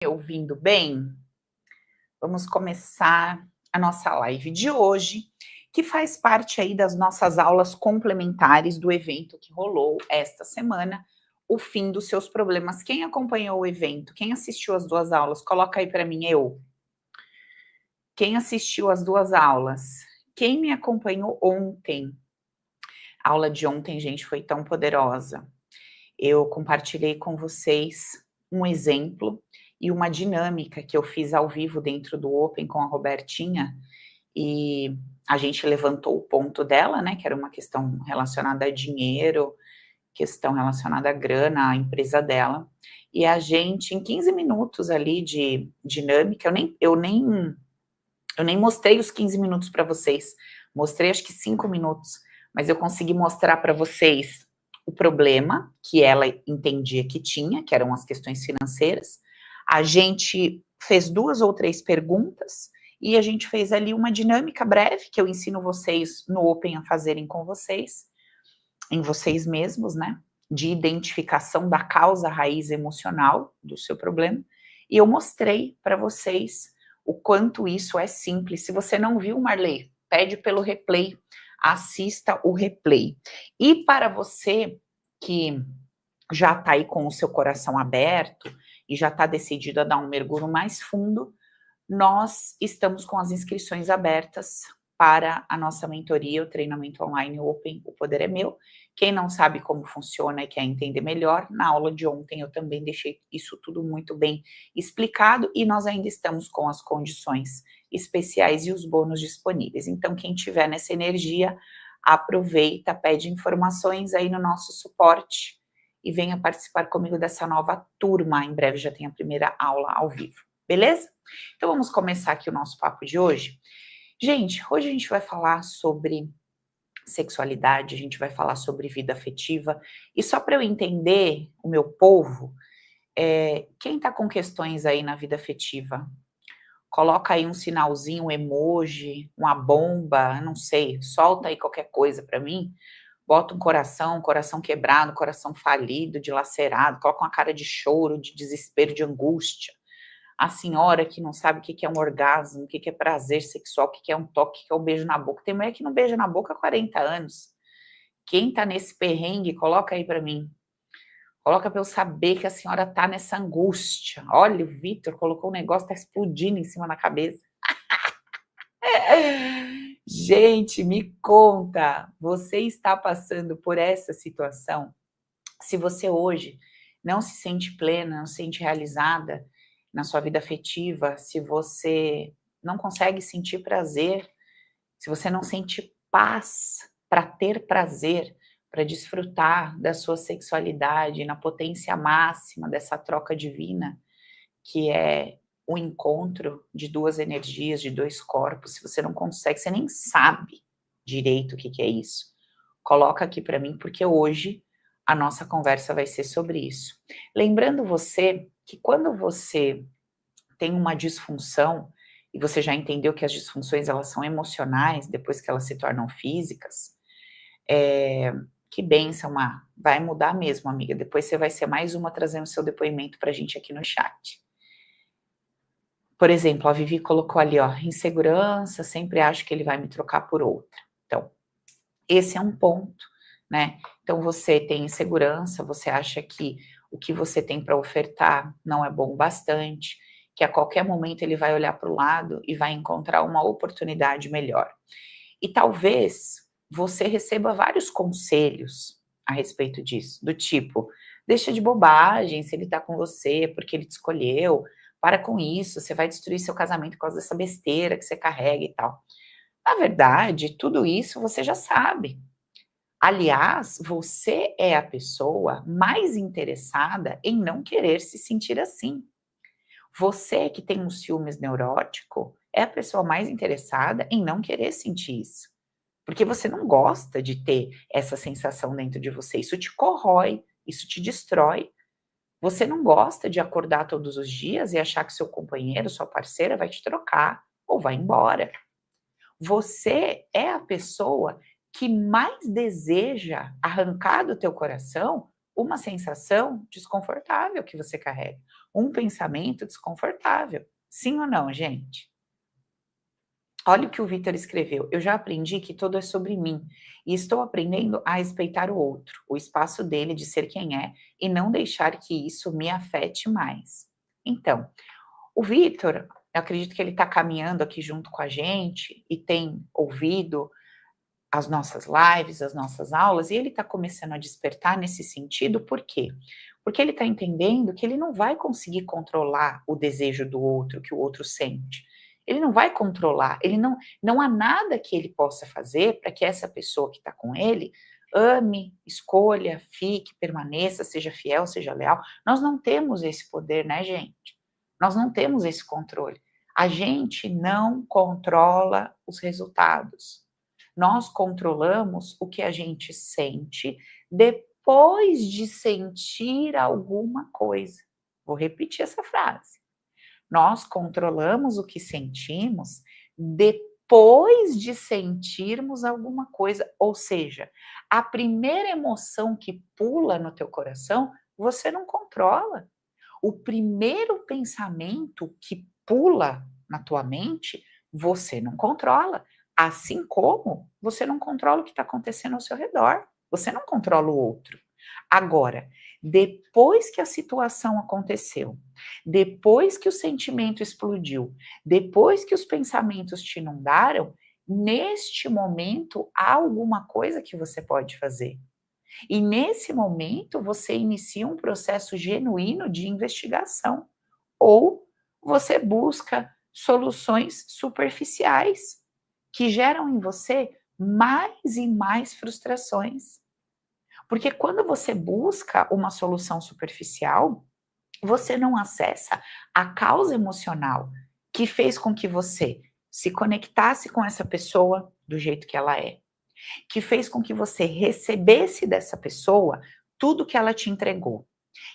Me ouvindo bem? Vamos começar a nossa live de hoje, que faz parte aí das nossas aulas complementares do evento que rolou esta semana, o fim dos seus problemas. Quem acompanhou o evento? Quem assistiu as duas aulas? Coloca aí para mim, eu. Quem assistiu as duas aulas? Quem me acompanhou ontem? A aula de ontem, gente, foi tão poderosa. Eu compartilhei com vocês um exemplo e uma dinâmica que eu fiz ao vivo dentro do Open com a Robertinha, e a gente levantou o ponto dela, né, que era uma questão relacionada a dinheiro, questão relacionada à grana, à empresa dela, e a gente, em 15 minutos ali de dinâmica, eu nem mostrei os 15 minutos para vocês, mostrei acho que 5 minutos, mas eu consegui mostrar para vocês o problema que ela entendia que tinha, que eram as questões financeiras. A gente fez 2 ou 3 perguntas e a gente fez ali uma dinâmica breve que eu ensino vocês no Open a fazerem com vocês, em vocês mesmos, né? De identificação da causa raiz emocional do seu problema. E eu mostrei para vocês o quanto isso é simples. Se você não viu, Marley, pede pelo replay, assista o replay. E para você que já está aí com o seu coração aberto e já está decidido a dar um mergulho mais fundo, nós estamos com as inscrições abertas para a nossa mentoria, o treinamento online Open, o poder é meu. Quem não sabe como funciona e quer entender melhor, na aula de ontem eu também deixei isso tudo muito bem explicado e nós ainda estamos com as condições especiais e os bônus disponíveis. Então, quem tiver nessa energia, aproveita, pede informações aí no nosso suporte e venha participar comigo dessa nova turma. Em breve já tem a primeira aula ao vivo, beleza? Então vamos começar aqui o nosso papo de hoje. Gente, hoje a gente vai falar sobre sexualidade, a gente vai falar sobre vida afetiva, e só para eu entender o meu povo, quem está com questões aí na vida afetiva, coloca aí um sinalzinho, um emoji, uma bomba, não sei, solta aí qualquer coisa para mim, bota um coração quebrado, coração falido, dilacerado, coloca uma cara de choro, de desespero, de angústia. A senhora que não sabe o que é um orgasmo, o que é prazer sexual, o que é um toque, o que é um beijo na boca. Tem mulher que não beija na boca há 40 anos. Quem tá nesse perrengue, coloca aí para mim. Coloca para eu saber que a senhora tá nessa angústia. Olha, o Vitor colocou um negócio, tá explodindo em cima da cabeça. Gente, me conta, você está passando por essa situação? Se você hoje não se sente plena, não se sente realizada na sua vida afetiva, se você não consegue sentir prazer, se você não sente paz para ter prazer, para desfrutar da sua sexualidade na potência máxima dessa troca divina, que é o encontro de 2 energias, de 2 corpos, se você não consegue, você nem sabe direito o que é isso, coloca aqui para mim, porque hoje a nossa conversa vai ser sobre isso. Lembrando você que quando você tem uma disfunção, e você já entendeu que as disfunções elas são emocionais, depois que elas se tornam físicas, que bênção, Má, vai mudar mesmo, amiga, depois você vai ser mais uma trazendo seu depoimento para a gente aqui no chat. Por exemplo, a Vivi colocou ali, ó, insegurança, sempre acho que ele vai me trocar por outra. Então, esse é um ponto, né? Então, você tem insegurança, você acha que o que você tem para ofertar não é bom bastante, que a qualquer momento ele vai olhar para o lado e vai encontrar uma oportunidade melhor. E talvez você receba vários conselhos a respeito disso, do tipo, deixa de bobagem se ele está com você porque ele te escolheu, para com isso, você vai destruir seu casamento por causa dessa besteira que você carrega e tal. Na verdade, tudo isso você já sabe. Aliás, você é a pessoa mais interessada em não querer se sentir assim. Você que tem um ciúmes neurótico é a pessoa mais interessada em não querer sentir isso. Porque você não gosta de ter essa sensação dentro de você. Isso te corrói, isso te destrói. Você não gosta de acordar todos os dias e achar que seu companheiro, sua parceira vai te trocar ou vai embora. Você é a pessoa que mais deseja arrancar do teu coração uma sensação desconfortável que você carrega, um pensamento desconfortável. Sim ou não, gente? Olha o que o Vitor escreveu. Eu já aprendi que tudo é sobre mim e estou aprendendo a respeitar o outro, o espaço dele de ser quem é e não deixar que isso me afete mais. Então, o Vitor, eu acredito que ele está caminhando aqui junto com a gente e tem ouvido as nossas lives, as nossas aulas, e ele está começando a despertar nesse sentido, por quê? Porque ele está entendendo que ele não vai conseguir controlar o desejo do outro, que o outro sente. Ele não vai controlar, ele não há nada que ele possa fazer para que essa pessoa que está com ele ame, escolha, fique, permaneça, seja fiel, seja leal. Nós não temos esse poder, né, gente? Nós não temos esse controle. A gente não controla os resultados. Nós controlamos o que a gente sente depois de sentir alguma coisa. Vou repetir essa frase. Nós controlamos o que sentimos depois de sentirmos alguma coisa, ou seja, a primeira emoção que pula no teu coração, você não controla. O primeiro pensamento que pula na tua mente, você não controla. Assim como você não controla o que está acontecendo ao seu redor. Você não controla o outro. Agora, depois que a situação aconteceu, depois que o sentimento explodiu, depois que os pensamentos te inundaram, neste momento há alguma coisa que você pode fazer. E nesse momento você inicia um processo genuíno de investigação, ou você busca soluções superficiais que geram em você mais e mais frustrações. Porque quando você busca uma solução superficial, você não acessa a causa emocional que fez com que você se conectasse com essa pessoa do jeito que ela é, que fez com que você recebesse dessa pessoa tudo que ela te entregou.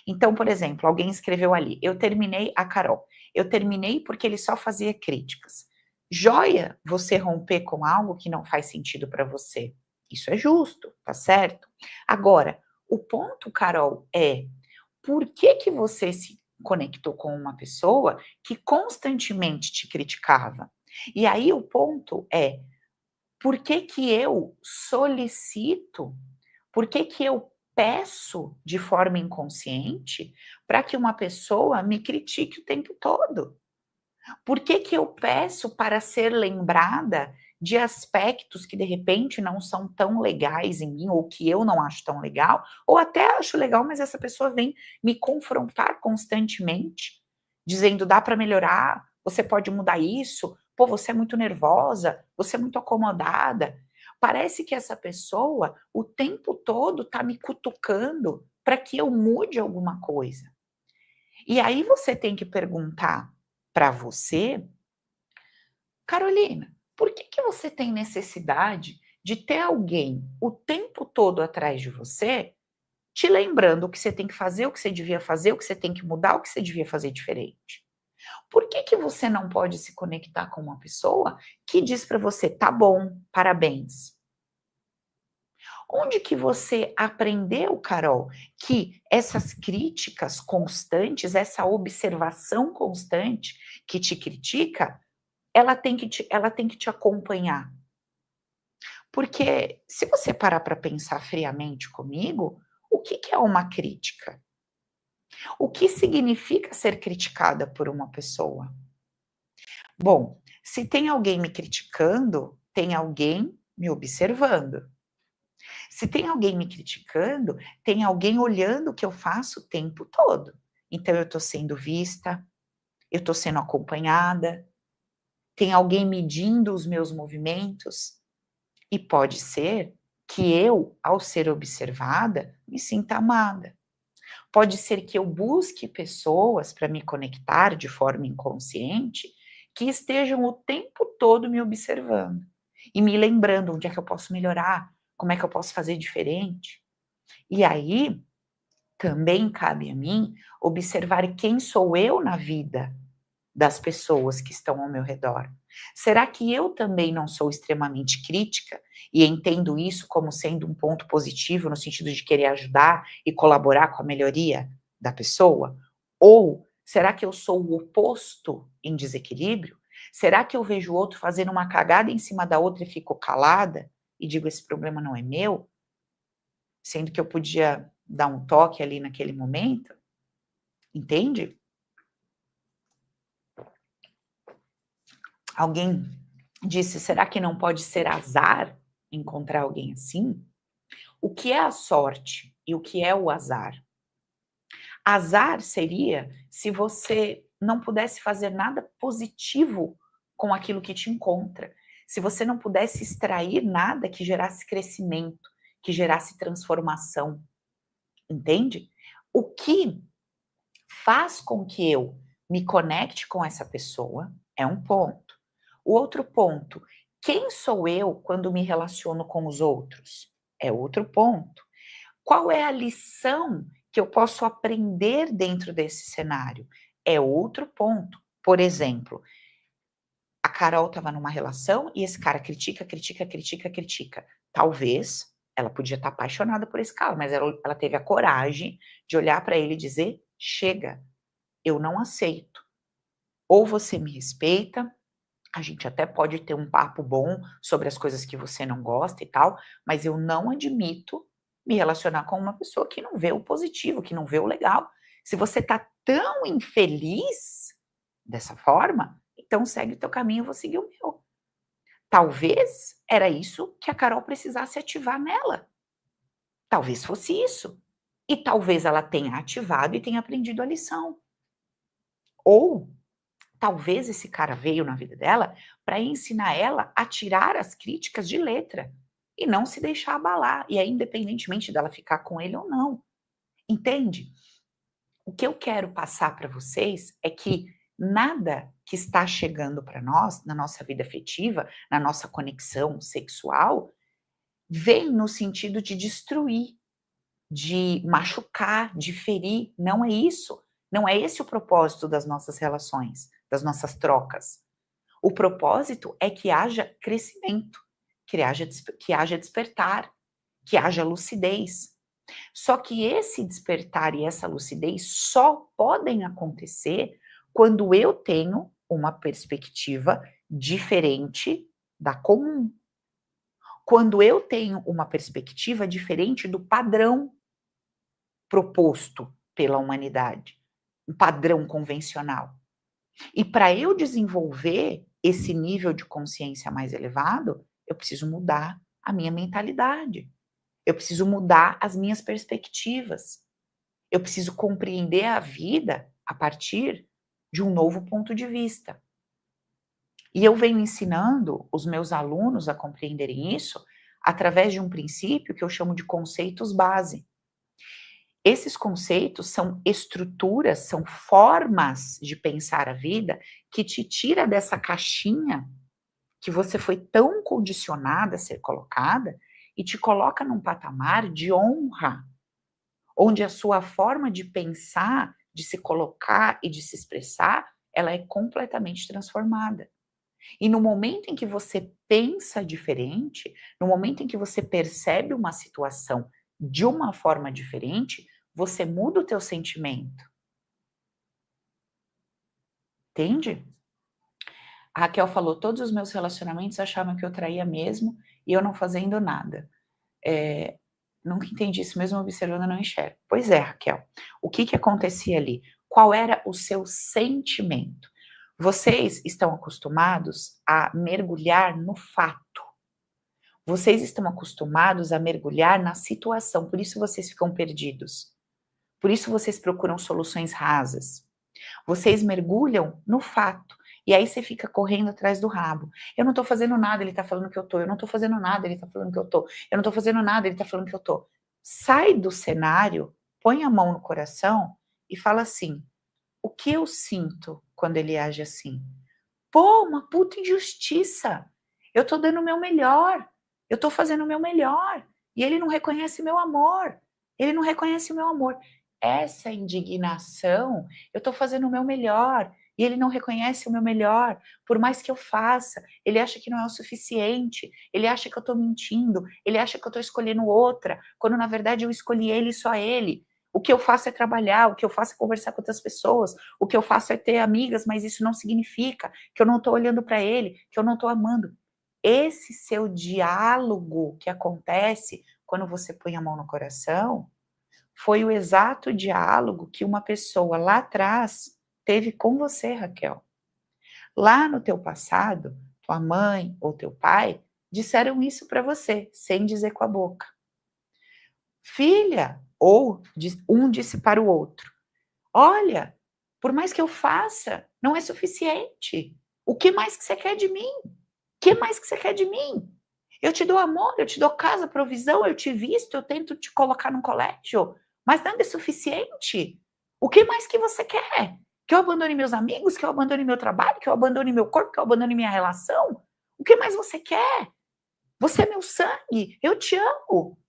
Então, por exemplo, alguém escreveu ali: eu terminei a Carol. Eu terminei porque ele só fazia críticas. Joia você romper com algo que não faz sentido para você. Isso é justo, tá certo? Agora, o ponto, Carol, é por que que você se conectou com uma pessoa que constantemente te criticava? E aí o ponto é por que que eu solicito, por que que eu peço de forma inconsciente para que uma pessoa me critique o tempo todo? Por que que eu peço para ser lembrada de aspectos que de repente não são tão legais em mim, ou que eu não acho tão legal, ou até acho legal, mas essa pessoa vem me confrontar constantemente, dizendo: dá para melhorar, você pode mudar isso, pô, você é muito nervosa, você é muito acomodada. Parece que essa pessoa o tempo todo está me cutucando para que eu mude alguma coisa. E aí você tem que perguntar para você: Carolina, por que que você tem necessidade de ter alguém o tempo todo atrás de você, te lembrando o que você tem que fazer, o que você devia fazer, o que você tem que mudar, o que você devia fazer diferente? Por que que você não pode se conectar com uma pessoa que diz para você: "Tá bom, parabéns"? Onde que você aprendeu, Carol, que essas críticas constantes, essa observação constante que te critica, ela tem que te acompanhar? Porque se você parar para pensar friamente comigo, o que que é uma crítica? O que significa ser criticada por uma pessoa? Bom, se tem alguém me criticando, tem alguém me observando. Se tem alguém me criticando, tem alguém olhando o que eu faço o tempo todo. Então eu estou sendo vista, eu estou sendo acompanhada, tem alguém medindo os meus movimentos. E pode ser que eu, ao ser observada, me sinta amada. Pode ser que eu busque pessoas para me conectar de forma inconsciente que estejam o tempo todo me observando e me lembrando onde é que eu posso melhorar, como é que eu posso fazer diferente. E aí também cabe a mim observar quem sou eu na vida das pessoas que estão ao meu redor. Será que eu também não sou extremamente crítica e entendo isso como sendo um ponto positivo, no sentido de querer ajudar e colaborar com a melhoria da pessoa? Ou será que eu sou o oposto em desequilíbrio? Será que eu vejo o outro fazendo uma cagada em cima da outra e fico calada e digo: esse problema não é meu, sendo que eu podia dar um toque ali naquele momento? Entende? Alguém disse: será que não pode ser azar encontrar alguém assim? O que é a sorte e o que é o azar? Azar seria se você não pudesse fazer nada positivo com aquilo que te encontra, se você não pudesse extrair nada que gerasse crescimento, que gerasse transformação, entende? O que faz com que eu me conecte com essa pessoa é um ponto. O outro ponto, quem sou eu quando me relaciono com os outros? É outro ponto. Qual é a lição que eu posso aprender dentro desse cenário? É outro ponto. Por exemplo, a Carol estava numa relação e esse cara critica, critica, critica, critica. Talvez ela podia estar apaixonada por esse cara, mas ela teve a coragem de olhar para ele e dizer: chega, eu não aceito. Ou você me respeita, a gente até pode ter um papo bom sobre as coisas que você não gosta e tal, mas eu não admito me relacionar com uma pessoa que não vê o positivo, que não vê o legal. Se você tá tão infeliz dessa forma, então segue o teu caminho, eu vou seguir o meu. Talvez era isso que a Carol precisasse ativar nela. Talvez fosse isso. E talvez ela tenha ativado e tenha aprendido a lição. Ou talvez esse cara veio na vida dela para ensinar ela a tirar as críticas de letra e não se deixar abalar, e aí independentemente dela ficar com ele ou não. Entende? O que eu quero passar para vocês é que nada que está chegando para nós, na nossa vida afetiva, na nossa conexão sexual, vem no sentido de destruir, de machucar, de ferir. Não é isso. Não é esse o propósito das nossas relações, das nossas trocas. O propósito é que haja crescimento, que haja despertar, que haja lucidez. Só que esse despertar e essa lucidez só podem acontecer quando eu tenho uma perspectiva diferente da comum. Quando eu tenho uma perspectiva diferente do padrão proposto pela humanidade, um padrão convencional. E para eu desenvolver esse nível de consciência mais elevado, eu preciso mudar a minha mentalidade. Eu preciso mudar as minhas perspectivas. Eu preciso compreender a vida a partir de um novo ponto de vista. E eu venho ensinando os meus alunos a compreenderem isso através de um princípio que eu chamo de conceitos base. Esses conceitos são estruturas, são formas de pensar a vida que te tira dessa caixinha que você foi tão condicionada a ser colocada e te coloca num patamar de honra, onde a sua forma de pensar, de se colocar e de se expressar, ela é completamente transformada. E no momento em que você pensa diferente, no momento em que você percebe uma situação de uma forma diferente, você muda o teu sentimento. Entende? A Raquel falou: todos os meus relacionamentos achavam que eu traía mesmo e eu não fazendo nada. Nunca entendi isso, mesmo observando, eu não enxergo. Pois é, Raquel. O que que acontecia ali? Qual era o seu sentimento? Vocês estão acostumados a mergulhar no fato. Vocês estão acostumados a mergulhar na situação, por isso vocês ficam perdidos. Por isso vocês procuram soluções rasas. Vocês mergulham no fato. E aí você fica correndo atrás do rabo. Eu não tô fazendo nada, ele tá falando que eu tô. Eu não tô fazendo nada, ele tá falando que eu tô. Eu não tô fazendo nada, ele tá falando que eu tô. Sai do cenário, põe a mão no coração e fala assim: o que eu sinto quando ele age assim? Pô, uma puta injustiça. Eu tô dando o meu melhor. Eu tô fazendo o meu melhor. E ele não reconhece meu amor. Ele não reconhece o meu amor. Essa indignação, eu tô fazendo o meu melhor. e ele não reconhece o meu melhor, por mais que eu faça, ele acha que não é o suficiente, ele acha que eu estou mentindo, ele acha que eu estou escolhendo outra, quando na verdade eu escolhi ele e só ele. O que eu faço é trabalhar, o que eu faço é conversar com outras pessoas, o que eu faço é ter amigas, mas isso não significa que eu não estou olhando para ele, que eu não estou amando. Esse seu diálogo que acontece quando você põe a mão no coração, foi o exato diálogo que uma pessoa lá atrás teve com você, Raquel. Lá no teu passado, tua mãe ou teu pai disseram isso para você, sem dizer com a boca. Filha, ou um disse para o outro: olha, por mais que eu faça, não é suficiente. O que mais que você quer de mim? O que mais que você quer de mim? Eu te dou amor, eu te dou casa, provisão, eu te visto, eu tento te colocar num colégio, mas nada é suficiente. O que mais que você quer? Que eu abandone meus amigos, que eu abandone meu trabalho, que eu abandone meu corpo, que eu abandone minha relação? O que mais você quer? Você é meu sangue, eu te amo.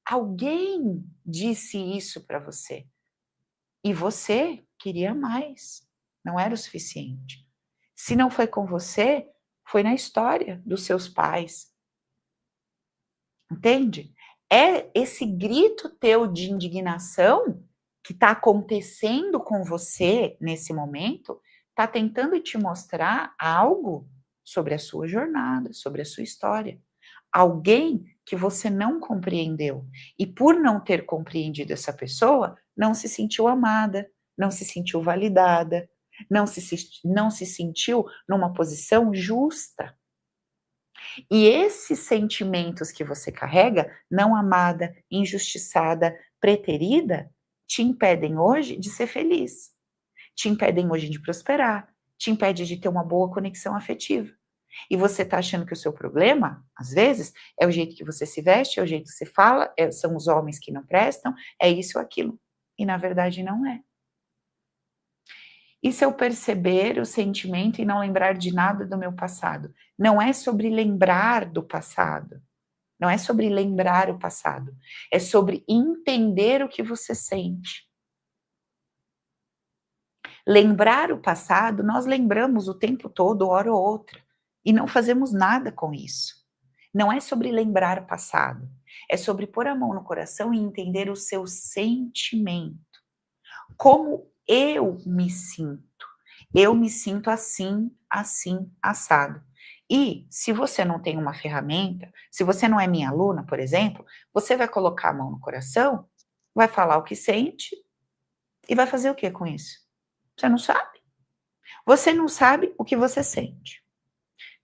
Alguém disse isso para você. E você queria mais. Não era o suficiente. Se não foi com você, foi na história dos seus pais. Entende? É esse grito teu de indignação que está acontecendo com você nesse momento, está tentando te mostrar algo sobre a sua jornada, sobre a sua história. Alguém que você não compreendeu. E por não ter compreendido essa pessoa, não se sentiu amada, não se sentiu validada, não se sentiu numa posição justa. E esses sentimentos que você carrega, não amada, injustiçada, preterida, te impedem hoje de ser feliz, te impedem hoje de prosperar, te impede de ter uma boa conexão afetiva. E você está achando que o seu problema, às vezes, é o jeito que você se veste, é o jeito que você fala, são os homens que não prestam, é isso ou aquilo. E na verdade não é. E se eu perceber o sentimento e não lembrar de nada do meu passado? Não é sobre lembrar do passado. Não é sobre lembrar o passado. É sobre entender o que você sente. Lembrar o passado, nós lembramos o tempo todo, hora ou outra. E não fazemos nada com isso. Não é sobre lembrar o passado. É sobre pôr a mão no coração e entender o seu sentimento. Como eu me sinto. Eu me sinto assim, assim, assado. E se você não tem uma ferramenta, se você não é minha aluna, por exemplo, você vai colocar a mão no coração, vai falar o que sente e vai fazer o que com isso? Você não sabe. Você não sabe o que você sente.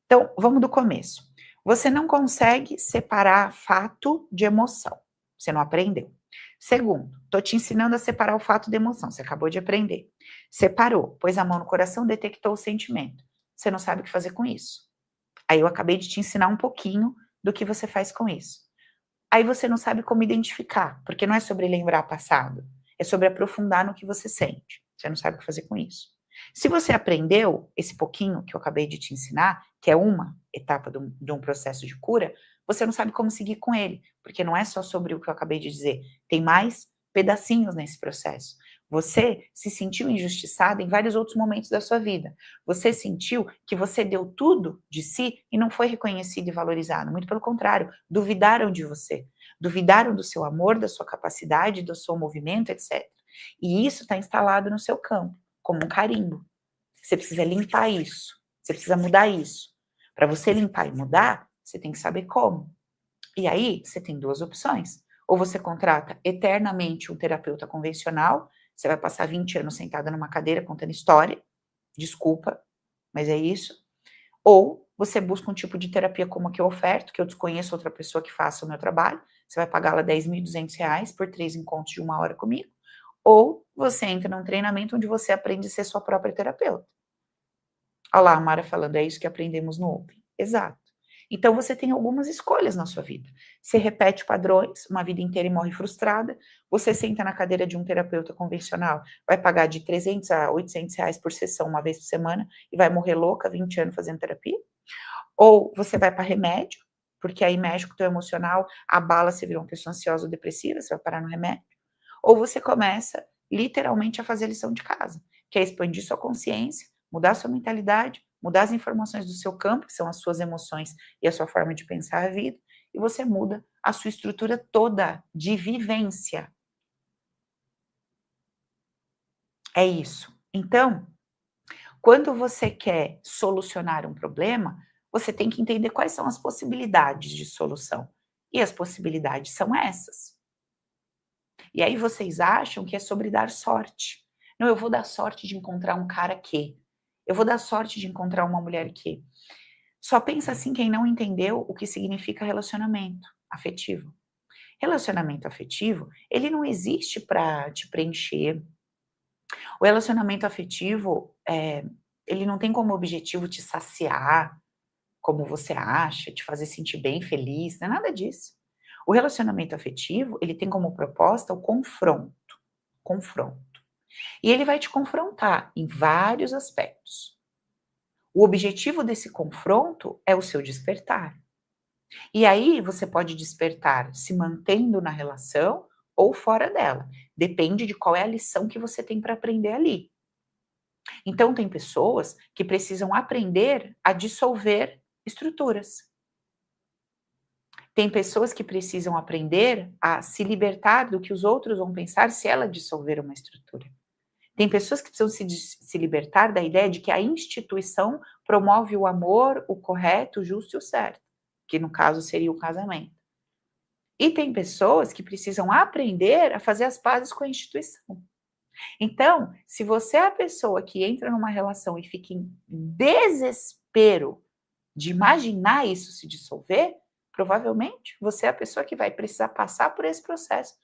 Então, vamos do começo. Você não consegue separar fato de emoção. Você não aprendeu. Segundo, estou te ensinando a separar o fato da emoção. Você acabou de aprender. Separou, pôs a mão no coração, detectou o sentimento. Você não sabe o que fazer com isso. Aí eu acabei de te ensinar um pouquinho do que você faz com isso. Aí você não sabe como identificar, porque não é sobre lembrar passado, é sobre aprofundar no que você sente. Você não sabe o que fazer com isso. Se você aprendeu esse pouquinho que eu acabei de te ensinar, que é uma etapa de um processo de cura, você não sabe como seguir com ele, porque não é só sobre o que eu acabei de dizer, tem mais pedacinhos nesse processo. Você se sentiu injustiçada em vários outros momentos da sua vida. Você sentiu que você deu tudo de si e não foi reconhecido e valorizado. Muito pelo contrário, duvidaram de você. Duvidaram do seu amor, da sua capacidade, do seu movimento, etc. E isso está instalado no seu campo, como um carimbo. Você precisa limpar isso. Você precisa mudar isso. Para você limpar e mudar, você tem que saber como. E aí, você tem duas opções. Ou você contrata eternamente um terapeuta convencional, você vai passar 20 anos sentada numa cadeira contando história, desculpa, mas é isso. Ou você busca um tipo de terapia como a que eu oferto, que eu desconheço outra pessoa que faça o meu trabalho, você vai pagar lá R$10.200 por 3 encontros de 1 hora comigo, ou você entra num treinamento onde você aprende a ser sua própria terapeuta. Olha lá a Mara falando, é isso que aprendemos no Open. Exato. Então você tem algumas escolhas na sua vida. Você repete padrões uma vida inteira e morre frustrada. Você senta na cadeira de um terapeuta convencional, vai pagar de R$300 a R$800 por sessão uma vez por semana e vai morrer louca 20 anos fazendo terapia. Ou você vai para remédio, porque aí mexe com o teu emocional, abala, você vira uma pessoa ansiosa ou depressiva, você vai parar no remédio. Ou você começa literalmente a fazer lição de casa, que é expandir sua consciência, mudar a sua mentalidade, mudar as informações do seu campo, que são as suas emoções e a sua forma de pensar a vida, e você muda a sua estrutura toda de vivência. É isso. Então, quando você quer solucionar um problema, você tem que entender quais são as possibilidades de solução. E as possibilidades são essas. E aí vocês acham que é sobre dar sorte. Não, eu vou dar sorte de encontrar um cara que. Eu vou dar sorte de encontrar uma mulher que. Só pensa assim quem não entendeu o que significa relacionamento afetivo. Relacionamento afetivo, ele não existe para te preencher. O relacionamento afetivo, ele não tem como objetivo te saciar, como você acha, te fazer sentir bem, feliz, não é nada disso. O relacionamento afetivo, ele tem como proposta o confronto, confronto. E ele vai te confrontar em vários aspectos. O objetivo desse confronto é o seu despertar. E aí você pode despertar se mantendo na relação ou fora dela. Depende de qual é a lição que você tem para aprender ali. Então tem pessoas que precisam aprender a dissolver estruturas. Tem pessoas que precisam aprender a se libertar do que os outros vão pensar se ela dissolver uma estrutura. Tem pessoas que precisam se libertar da ideia de que a instituição promove o amor, o correto, o justo e o certo, que no caso seria o casamento. E tem pessoas que precisam aprender a fazer as pazes com a instituição. Então, se você é a pessoa que entra numa relação e fica em desespero de imaginar isso se dissolver, provavelmente você é a pessoa que vai precisar passar por esse processo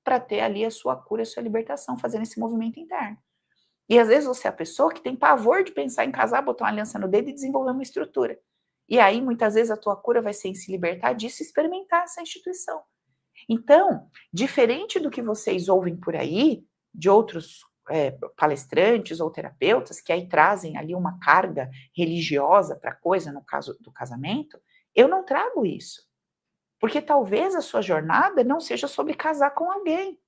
para ter ali a sua cura, a sua libertação, fazendo esse movimento interno. E às vezes você é a pessoa que tem pavor de pensar em casar, botar uma aliança no dedo e desenvolver uma estrutura. E aí, muitas vezes, a tua cura vai ser em se libertar disso e experimentar essa instituição. Então, diferente do que vocês ouvem por aí, de outros palestrantes ou terapeutas, que aí trazem ali uma carga religiosa para a coisa, no caso do casamento, eu não trago isso. Porque talvez a sua jornada não seja sobre casar com alguém.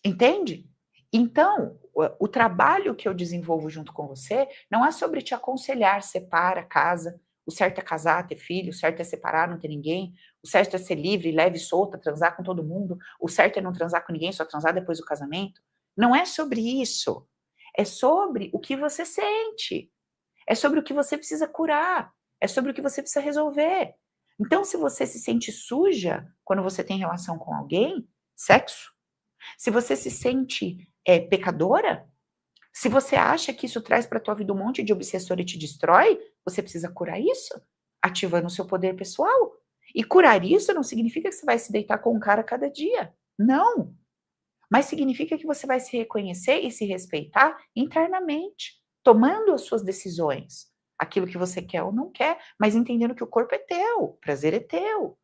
Entende? Então, o trabalho que eu desenvolvo junto com você não é sobre te aconselhar, separa, casa, o certo é casar, ter filho, o certo é separar, não ter ninguém, o certo é ser livre, leve, solta, transar com todo mundo, o certo é não transar com ninguém, só transar depois do casamento. Não é sobre isso. É sobre o que você sente. É sobre o que você precisa curar. É sobre o que você precisa resolver. Então, se você se sente suja quando você tem relação com alguém, sexo. Se você se sente pecadora, se você acha que isso traz para a tua vida um monte de obsessor e te destrói, você precisa curar isso, ativando o seu poder pessoal. E curar isso não significa que você vai se deitar com um cara cada dia. Não. Mas significa que você vai se reconhecer e se respeitar internamente, tomando as suas decisões. Aquilo que você quer ou não quer, mas entendendo que o corpo é teu, o prazer é teu,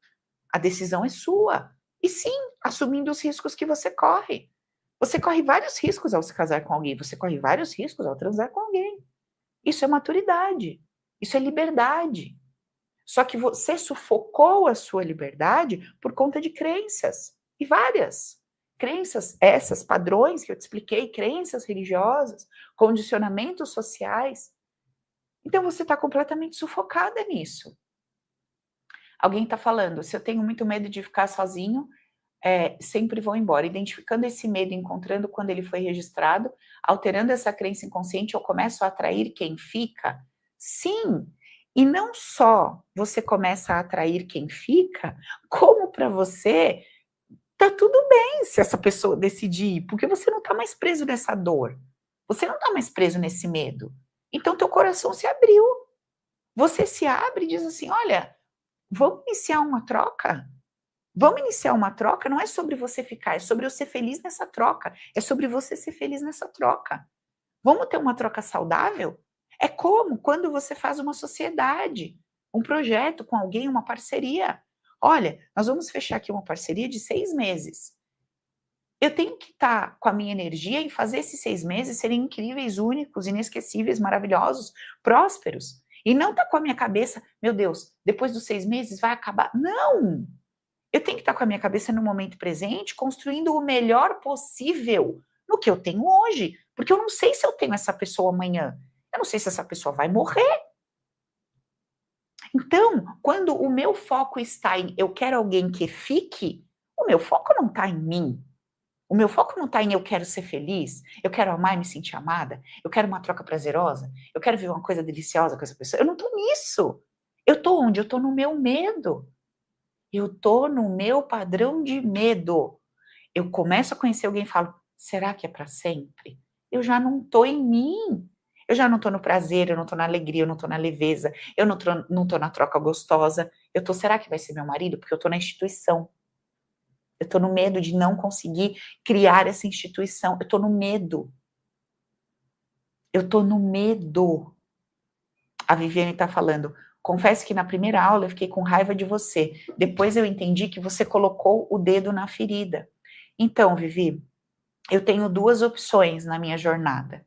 a decisão é sua. E sim, assumindo os riscos que você corre. Você corre vários riscos ao se casar com alguém, você corre vários riscos ao transar com alguém. Isso é maturidade, isso é liberdade. Só que você sufocou a sua liberdade por conta de crenças, e várias. Crenças essas, padrões que eu te expliquei, crenças religiosas, condicionamentos sociais. Então você está completamente sufocada nisso. Alguém está falando, se eu tenho muito medo de ficar sozinho, sempre vou embora. Identificando esse medo, encontrando quando ele foi registrado, alterando essa crença inconsciente, eu começo a atrair quem fica? Sim! E não só você começa a atrair quem fica, como para você, tá tudo bem se essa pessoa decidir ir, porque você não tá mais preso nessa dor. Você não tá mais preso nesse medo. Então teu coração se abriu. Você se abre e diz assim, olha, vamos iniciar uma troca? Vamos iniciar uma troca? Não é sobre você ficar, é sobre eu ser feliz nessa troca. É sobre você ser feliz nessa troca. Vamos ter uma troca saudável? É como quando você faz uma sociedade, um projeto com alguém, uma parceria. Olha, nós vamos fechar aqui uma parceria de 6 meses. Eu tenho que estar com a minha energia em fazer esses 6 meses serem incríveis, únicos, inesquecíveis, maravilhosos, prósperos. E não estar com a minha cabeça, meu Deus, depois dos 6 meses vai acabar. Não! Eu tenho que estar com a minha cabeça no momento presente, construindo o melhor possível no que eu tenho hoje. Porque eu não sei se eu tenho essa pessoa amanhã. Eu não sei se essa pessoa vai morrer. Então, quando o meu foco está em eu quero alguém que fique, o meu foco não está em mim. O meu foco não está em eu quero ser feliz, eu quero amar e me sentir amada, eu quero uma troca prazerosa, eu quero viver uma coisa deliciosa com essa pessoa. Eu não estou nisso. Eu estou onde? Eu estou no meu medo. Eu estou no meu padrão de medo. Eu começo a conhecer alguém e falo, será que é para sempre? Eu já não estou em mim. Eu já não estou no prazer, eu não estou na alegria, eu não estou na leveza, eu não tô na troca gostosa. Eu estou, será que vai ser meu marido? Porque eu estou na instituição. Eu estou no medo de não conseguir criar essa instituição. Eu estou no medo. Eu estou no medo. A Viviane está falando, confesso que na primeira aula eu fiquei com raiva de você. Depois eu entendi que você colocou o dedo na ferida. Então, Vivi, eu tenho duas opções na minha jornada.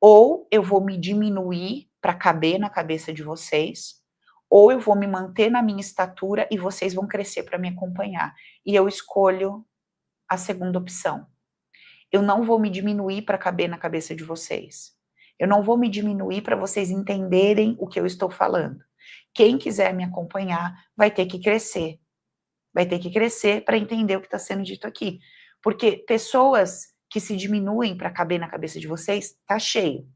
Ou eu vou me diminuir para caber na cabeça de vocês, ou eu vou me manter na minha estatura e vocês vão crescer para me acompanhar. E eu escolho a segunda opção. Eu não vou me diminuir para caber na cabeça de vocês. Eu não vou me diminuir para vocês entenderem o que eu estou falando. Quem quiser me acompanhar vai ter que crescer. Vai ter que crescer para entender o que está sendo dito aqui. Porque pessoas que se diminuem para caber na cabeça de vocês, tá cheio.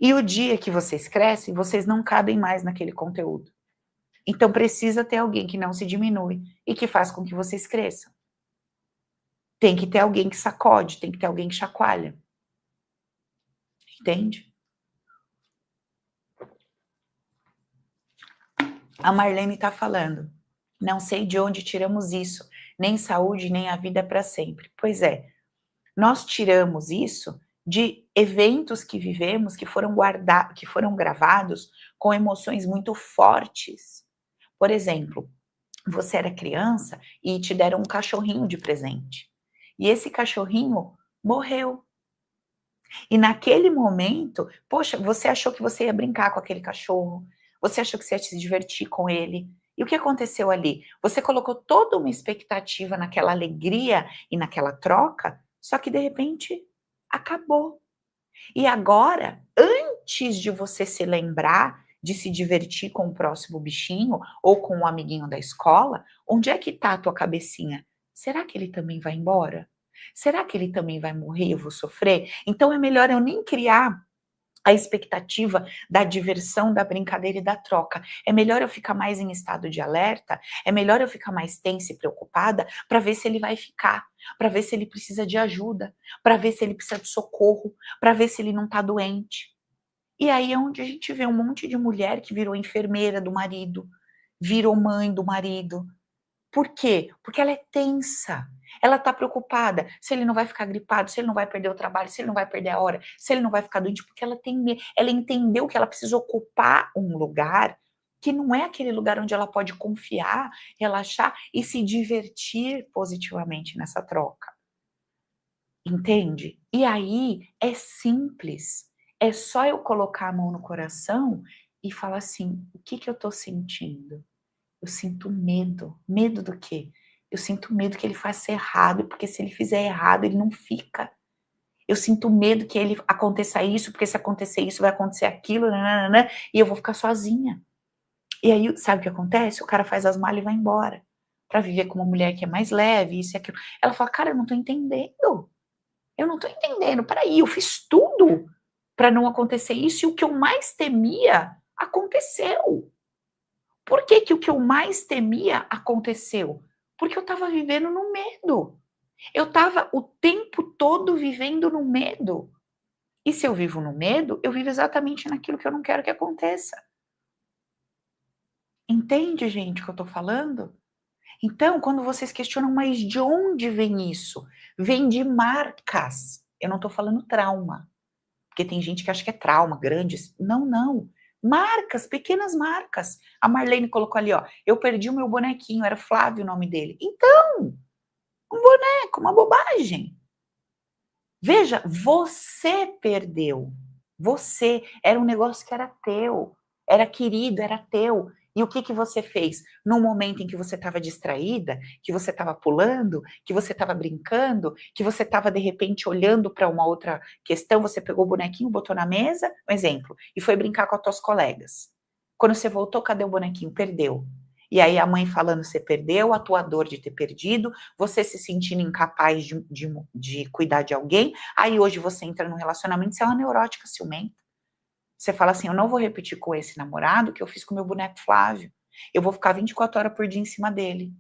E o dia que vocês crescem, vocês não cabem mais naquele conteúdo. Então precisa ter alguém que não se diminui e que faz com que vocês cresçam. Tem que ter alguém que sacode, tem que ter alguém que chacoalha. Entende? A Marlene está falando, não sei de onde tiramos isso, nem saúde, nem a vida para sempre. Pois é, nós tiramos isso de eventos que vivemos, que foram gravados com emoções muito fortes. Por exemplo, você era criança e te deram um cachorrinho de presente. E esse cachorrinho morreu. E naquele momento, poxa, você achou que você ia brincar com aquele cachorro, você achou que você ia se divertir com ele. E o que aconteceu ali? Você colocou toda uma expectativa naquela alegria e naquela troca, só que de repente acabou. E agora, antes de você se lembrar de se divertir com o próximo bichinho ou com o amiguinho da escola, onde é que está a tua cabecinha? Será que ele também vai embora? Será que ele também vai morrer e eu vou sofrer? Então é melhor eu nem criar a expectativa da diversão, da brincadeira e da troca. É melhor eu ficar mais em estado de alerta, é melhor eu ficar mais tensa e preocupada para ver se ele vai ficar, para ver se ele precisa de ajuda, para ver se ele precisa de socorro, para ver se ele não está doente. E aí é onde a gente vê um monte de mulher que virou enfermeira do marido, virou mãe do marido. Por quê? Porque ela é tensa. Ela está preocupada se ele não vai ficar gripado, se ele não vai perder o trabalho, se ele não vai perder a hora, se ele não vai ficar doente, porque ela tem medo. Ela entendeu que ela precisa ocupar um lugar que não é aquele lugar onde ela pode confiar, relaxar e se divertir positivamente nessa troca. Entende? E aí é simples. É só eu colocar a mão no coração e falar assim: o que eu estou sentindo? Eu sinto medo. Medo do quê? Eu sinto medo que ele faça errado, porque se ele fizer errado, ele não fica. Eu sinto medo que ele aconteça isso, porque se acontecer isso, vai acontecer aquilo, nananana, e eu vou ficar sozinha. E aí, sabe o que acontece? O cara faz as malas e vai embora. Pra viver com uma mulher que é mais leve, isso e aquilo. Ela fala, cara, eu não tô entendendo. Eu não tô entendendo. Peraí, eu fiz tudo pra não acontecer isso, e o que eu mais temia aconteceu. Por que que o que eu mais temia aconteceu? Porque eu estava vivendo no medo. Eu estava o tempo todo vivendo no medo. E se eu vivo no medo, eu vivo exatamente naquilo que eu não quero que aconteça. Entende, gente, o que eu estou falando? Então, quando vocês questionam, mas de onde vem isso? Vem de marcas. Eu não estou falando trauma. Porque tem gente que acha que é trauma, grandes. Não, não. Marcas, pequenas marcas. A Marlene colocou ali, ó. Eu perdi o meu bonequinho, era Flávio o nome dele. Então, um boneco, uma bobagem. Veja, você perdeu. Você era um negócio que era teu, era querido, era teu. E o que que você fez no momento em que você estava distraída, que você estava pulando, que você estava brincando, que você estava de repente olhando para uma outra questão, você pegou o bonequinho, botou na mesa, um exemplo, e foi brincar com as tuas colegas. Quando você voltou, cadê o bonequinho? Perdeu. E aí a mãe falando, você perdeu, a tua dor de ter perdido, você se sentindo incapaz de cuidar de alguém, aí hoje você entra num relacionamento, você é uma neurótica ciumenta. Você fala assim, eu não vou repetir com esse namorado que eu fiz com o meu boneco Flávio. Eu vou ficar 24 horas por dia em cima dele.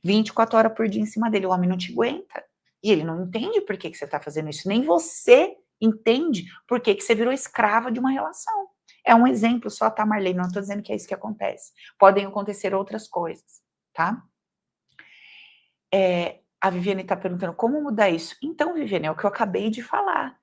24 horas por dia em cima dele. O homem não te aguenta. E ele não entende por que você está fazendo isso. Nem você entende por que você virou escrava de uma relação. É um exemplo só, tá, Marlene? Não estou dizendo que é isso que acontece. Podem acontecer outras coisas, tá? A Viviane está perguntando como mudar isso. Então, Viviane, é o que eu acabei de falar.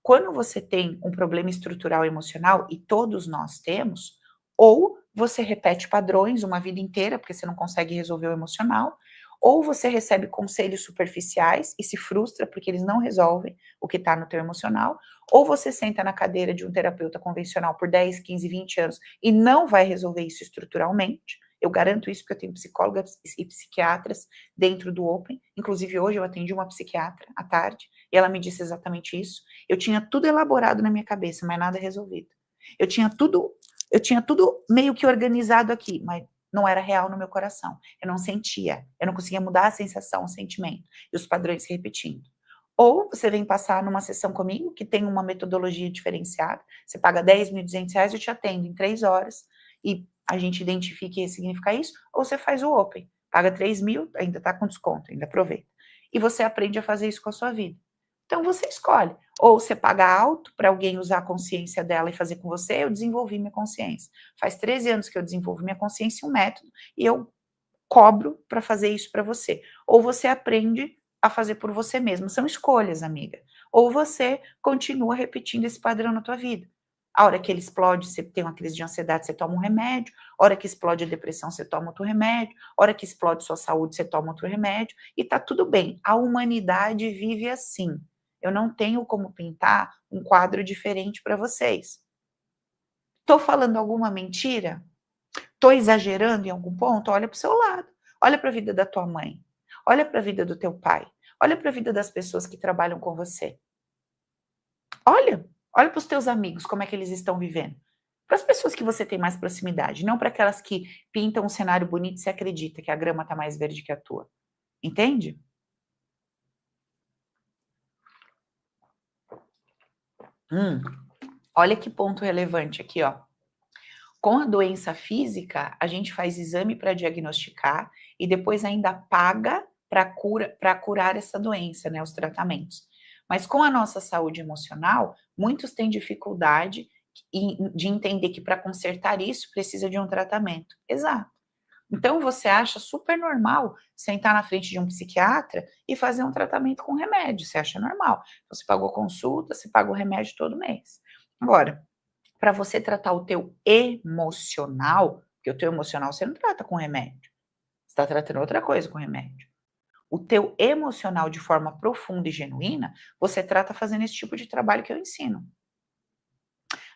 Quando você tem um problema estrutural emocional, e todos nós temos, ou você repete padrões uma vida inteira, porque você não consegue resolver o emocional, ou você recebe conselhos superficiais e se frustra porque eles não resolvem o que está no teu emocional, ou você senta na cadeira de um terapeuta convencional por 10, 15, 20 anos e não vai resolver isso estruturalmente. Eu garanto isso porque eu tenho psicólogas e psiquiatras dentro do Open. Inclusive, hoje eu atendi uma psiquiatra à tarde e ela me disse exatamente isso. Eu tinha tudo elaborado na minha cabeça, mas nada resolvido. Eu tinha tudo meio que organizado aqui, mas não era real no meu coração. Eu não sentia, eu não conseguia mudar a sensação, o sentimento, e os padrões se repetindo. Ou você vem passar numa sessão comigo, que tem uma metodologia diferenciada, você paga R$10.200, eu te atendo em 3 horas, e a gente identifica e significa isso, ou você faz o Open, paga 3.000, ainda está com desconto, ainda aproveita. E você aprende a fazer isso com a sua vida. Então você escolhe, ou você paga alto para alguém usar a consciência dela e fazer com você, eu desenvolvi minha consciência. Faz 13 anos que eu desenvolvo minha consciência, um método, e eu cobro para fazer isso para você. Ou você aprende a fazer por você mesmo. São escolhas, amiga. Ou você continua repetindo esse padrão na tua vida. A hora que ele explode, você tem uma crise de ansiedade, você toma um remédio. A hora que explode a depressão, você toma outro remédio. A hora que explode sua saúde, você toma outro remédio. E tá tudo bem. A humanidade vive assim. Eu não tenho como pintar um quadro diferente para vocês. Tô falando alguma mentira? Tô exagerando em algum ponto? Olha para o seu lado. Olha para a vida da tua mãe. Olha para a vida do teu pai. Olha para a vida das pessoas que trabalham com você. Olha para os teus amigos, como é que eles estão vivendo. Para as pessoas que você tem mais proximidade, não para aquelas que pintam um cenário bonito e você acredita que a grama está mais verde que a tua. Entende? Olha que ponto relevante aqui, ó. Com a doença física, a gente faz exame para diagnosticar e depois ainda paga para curar essa doença, né, os tratamentos. Mas com a nossa saúde emocional, muitos têm dificuldade de entender que para consertar isso precisa de um tratamento. Exato. Então você acha super normal sentar na frente de um psiquiatra e fazer um tratamento com remédio, você acha normal. Você pagou consulta, você paga o remédio todo mês. Agora, para você tratar o teu emocional, porque o teu emocional você não trata com remédio, você está tratando outra coisa com remédio. O teu emocional de forma profunda e genuína, você trata fazendo esse tipo de trabalho que eu ensino.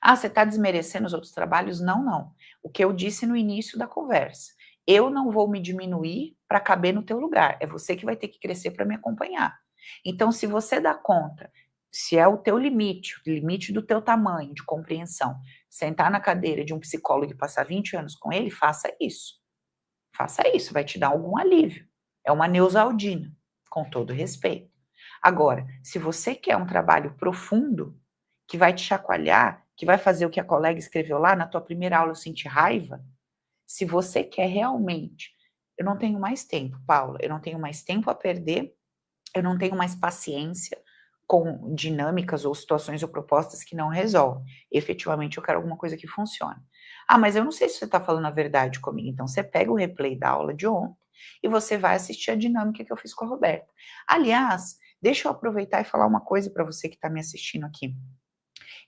Ah, você está desmerecendo os outros trabalhos? Não, não. O que eu disse no início da conversa. Eu não vou me diminuir para caber no teu lugar. É você que vai ter que crescer para me acompanhar. Então, se você dá conta, se é o teu limite, o limite do teu tamanho de compreensão, sentar na cadeira de um psicólogo e passar 20 anos com ele, faça isso. Faça isso, vai te dar algum alívio. É uma Neusaldina, com todo respeito. Agora, se você quer um trabalho profundo, que vai te chacoalhar, que vai fazer o que a colega escreveu lá, na tua primeira aula eu senti raiva, se você quer realmente, eu não tenho mais tempo, Paula, eu não tenho mais tempo a perder, eu não tenho mais paciência com dinâmicas ou situações ou propostas que não resolvem. Efetivamente, eu quero alguma coisa que funcione. Ah, mas eu não sei se você está falando a verdade comigo. Então, você pega o replay da aula de ontem e você vai assistir a dinâmica que eu fiz com a Roberta. Aliás, deixa eu aproveitar e falar uma coisa para você que está me assistindo aqui.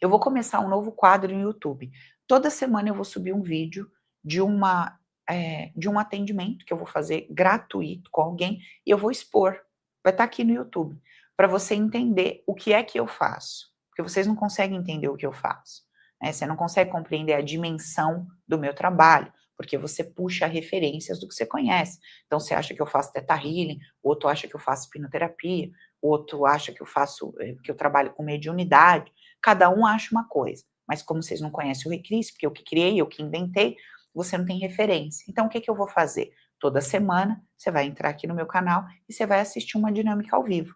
Eu vou começar um novo quadro no YouTube. Toda semana eu vou subir um vídeo de um atendimento que eu vou fazer gratuito com alguém e eu vou expor. Vai estar aqui no YouTube, para você entender o que é que eu faço. Porque vocês não conseguem entender o que eu faço. Né? Você não consegue compreender a dimensão do meu trabalho, porque você puxa referências do que você conhece. Então, você acha que eu faço Theta Healing, o outro acha que eu faço hipnoterapia, o outro acha que eu faço, que eu trabalho com mediunidade. Cada um acha uma coisa. Mas como vocês não conhecem o Recris, porque eu que criei, eu que inventei, você não tem referência. Então, o que eu vou fazer? Toda semana, você vai entrar aqui no meu canal e você vai assistir uma dinâmica ao vivo.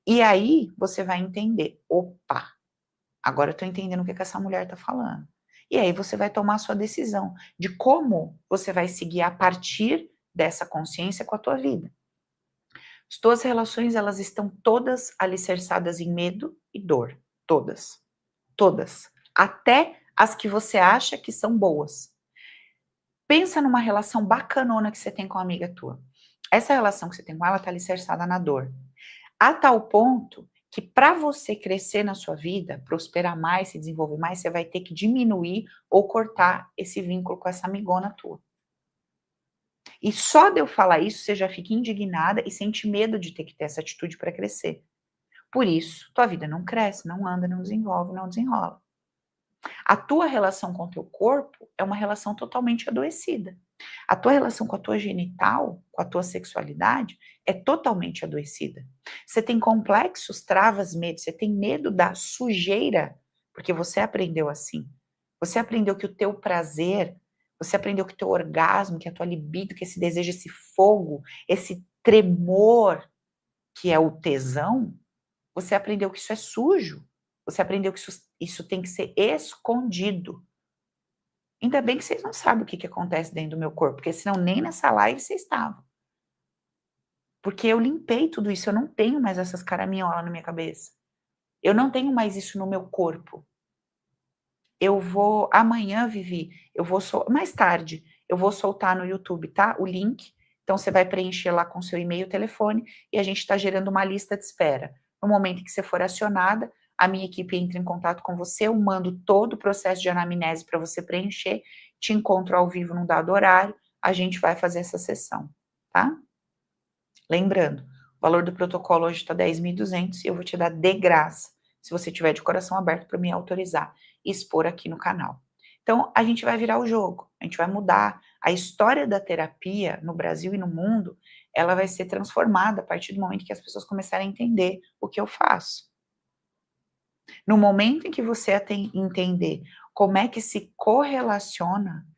E aí, você vai entender, opa, agora eu estou entendendo o que essa mulher está falando. E aí você vai tomar a sua decisão de como você vai seguir a partir dessa consciência com a tua vida. As tuas relações, elas estão todas alicerçadas em medo e dor. Todas. Todas. Até as que você acha que são boas. Pensa numa relação bacanona que você tem com uma amiga tua. Essa relação que você tem com ela está alicerçada na dor. A tal ponto que para você crescer na sua vida, prosperar mais, se desenvolver mais, você vai ter que diminuir ou cortar esse vínculo com essa amigona tua. E só de eu falar isso, você já fica indignada e sente medo de ter que ter essa atitude para crescer. Por isso, tua vida não cresce, não anda, não desenvolve, não desenrola. A tua relação com o teu corpo é uma relação totalmente adoecida. A tua relação com a tua genital, com a tua sexualidade, é totalmente adoecida. Você tem complexos, travas, medos, você tem medo da sujeira, porque você aprendeu assim. Você aprendeu que o teu prazer, você aprendeu que o teu orgasmo, que a tua libido, que esse desejo, esse fogo, esse tremor, que é o tesão, você aprendeu que isso é sujo. Você aprendeu que isso tem que ser escondido. Ainda bem que vocês não sabem o que acontece dentro do meu corpo, porque senão nem nessa live vocês estavam. Porque eu limpei tudo isso, eu não tenho mais essas caraminholas na minha cabeça. Eu não tenho mais isso no meu corpo. Eu vou, amanhã, Vivi, mais tarde, eu vou soltar no YouTube, tá? O link. Então você vai preencher lá com seu e-mail e telefone e a gente está gerando uma lista de espera. No momento que você for acionada, a minha equipe entra em contato com você, eu mando todo o processo de anamnese para você preencher, te encontro ao vivo num dado horário, a gente vai fazer essa sessão, tá? Lembrando, o valor do protocolo hoje está 10.200 e eu vou te dar de graça, se você tiver de coração aberto para me autorizar e expor aqui no canal. Então, a gente vai virar o jogo, a gente vai mudar. A história da terapia no Brasil e no mundo, ela vai ser transformada a partir do momento que as pessoas começarem a entender o que eu faço. No momento em que você entender como é que se correlaciona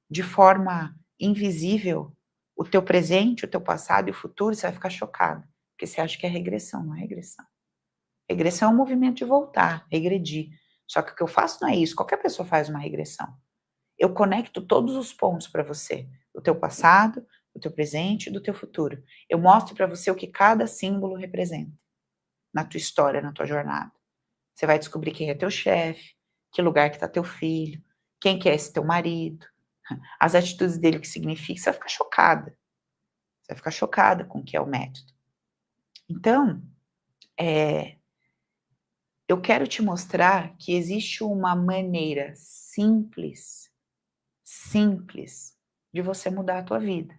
de forma invisível o teu presente, o teu passado e o futuro, você vai ficar chocado, porque você acha que é regressão, não é regressão. Regressão é um movimento de voltar, regredir. Só que o que eu faço não é isso, qualquer pessoa faz uma regressão. Eu conecto todos os pontos para você, do teu passado, do teu presente e do teu futuro. Eu mostro para você o que cada símbolo representa na tua história, na tua jornada. Você vai descobrir quem é teu chefe, que lugar que está teu filho, quem que é esse teu marido, as atitudes dele, o que significa, você vai ficar chocada. Você vai ficar chocada com o que é o método. Então, eu quero te mostrar que existe uma maneira simples, de você mudar a tua vida.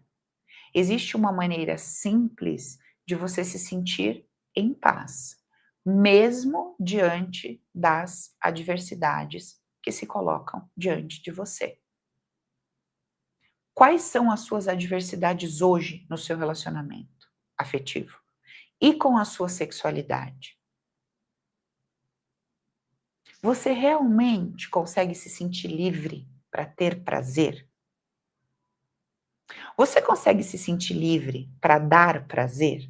Existe uma maneira simples de você se sentir em paz, mesmo diante das adversidades que se colocam diante de você. Quais são as suas adversidades hoje no seu relacionamento afetivo? E com a sua sexualidade? Você realmente consegue se sentir livre para ter prazer? Você consegue se sentir livre para dar prazer?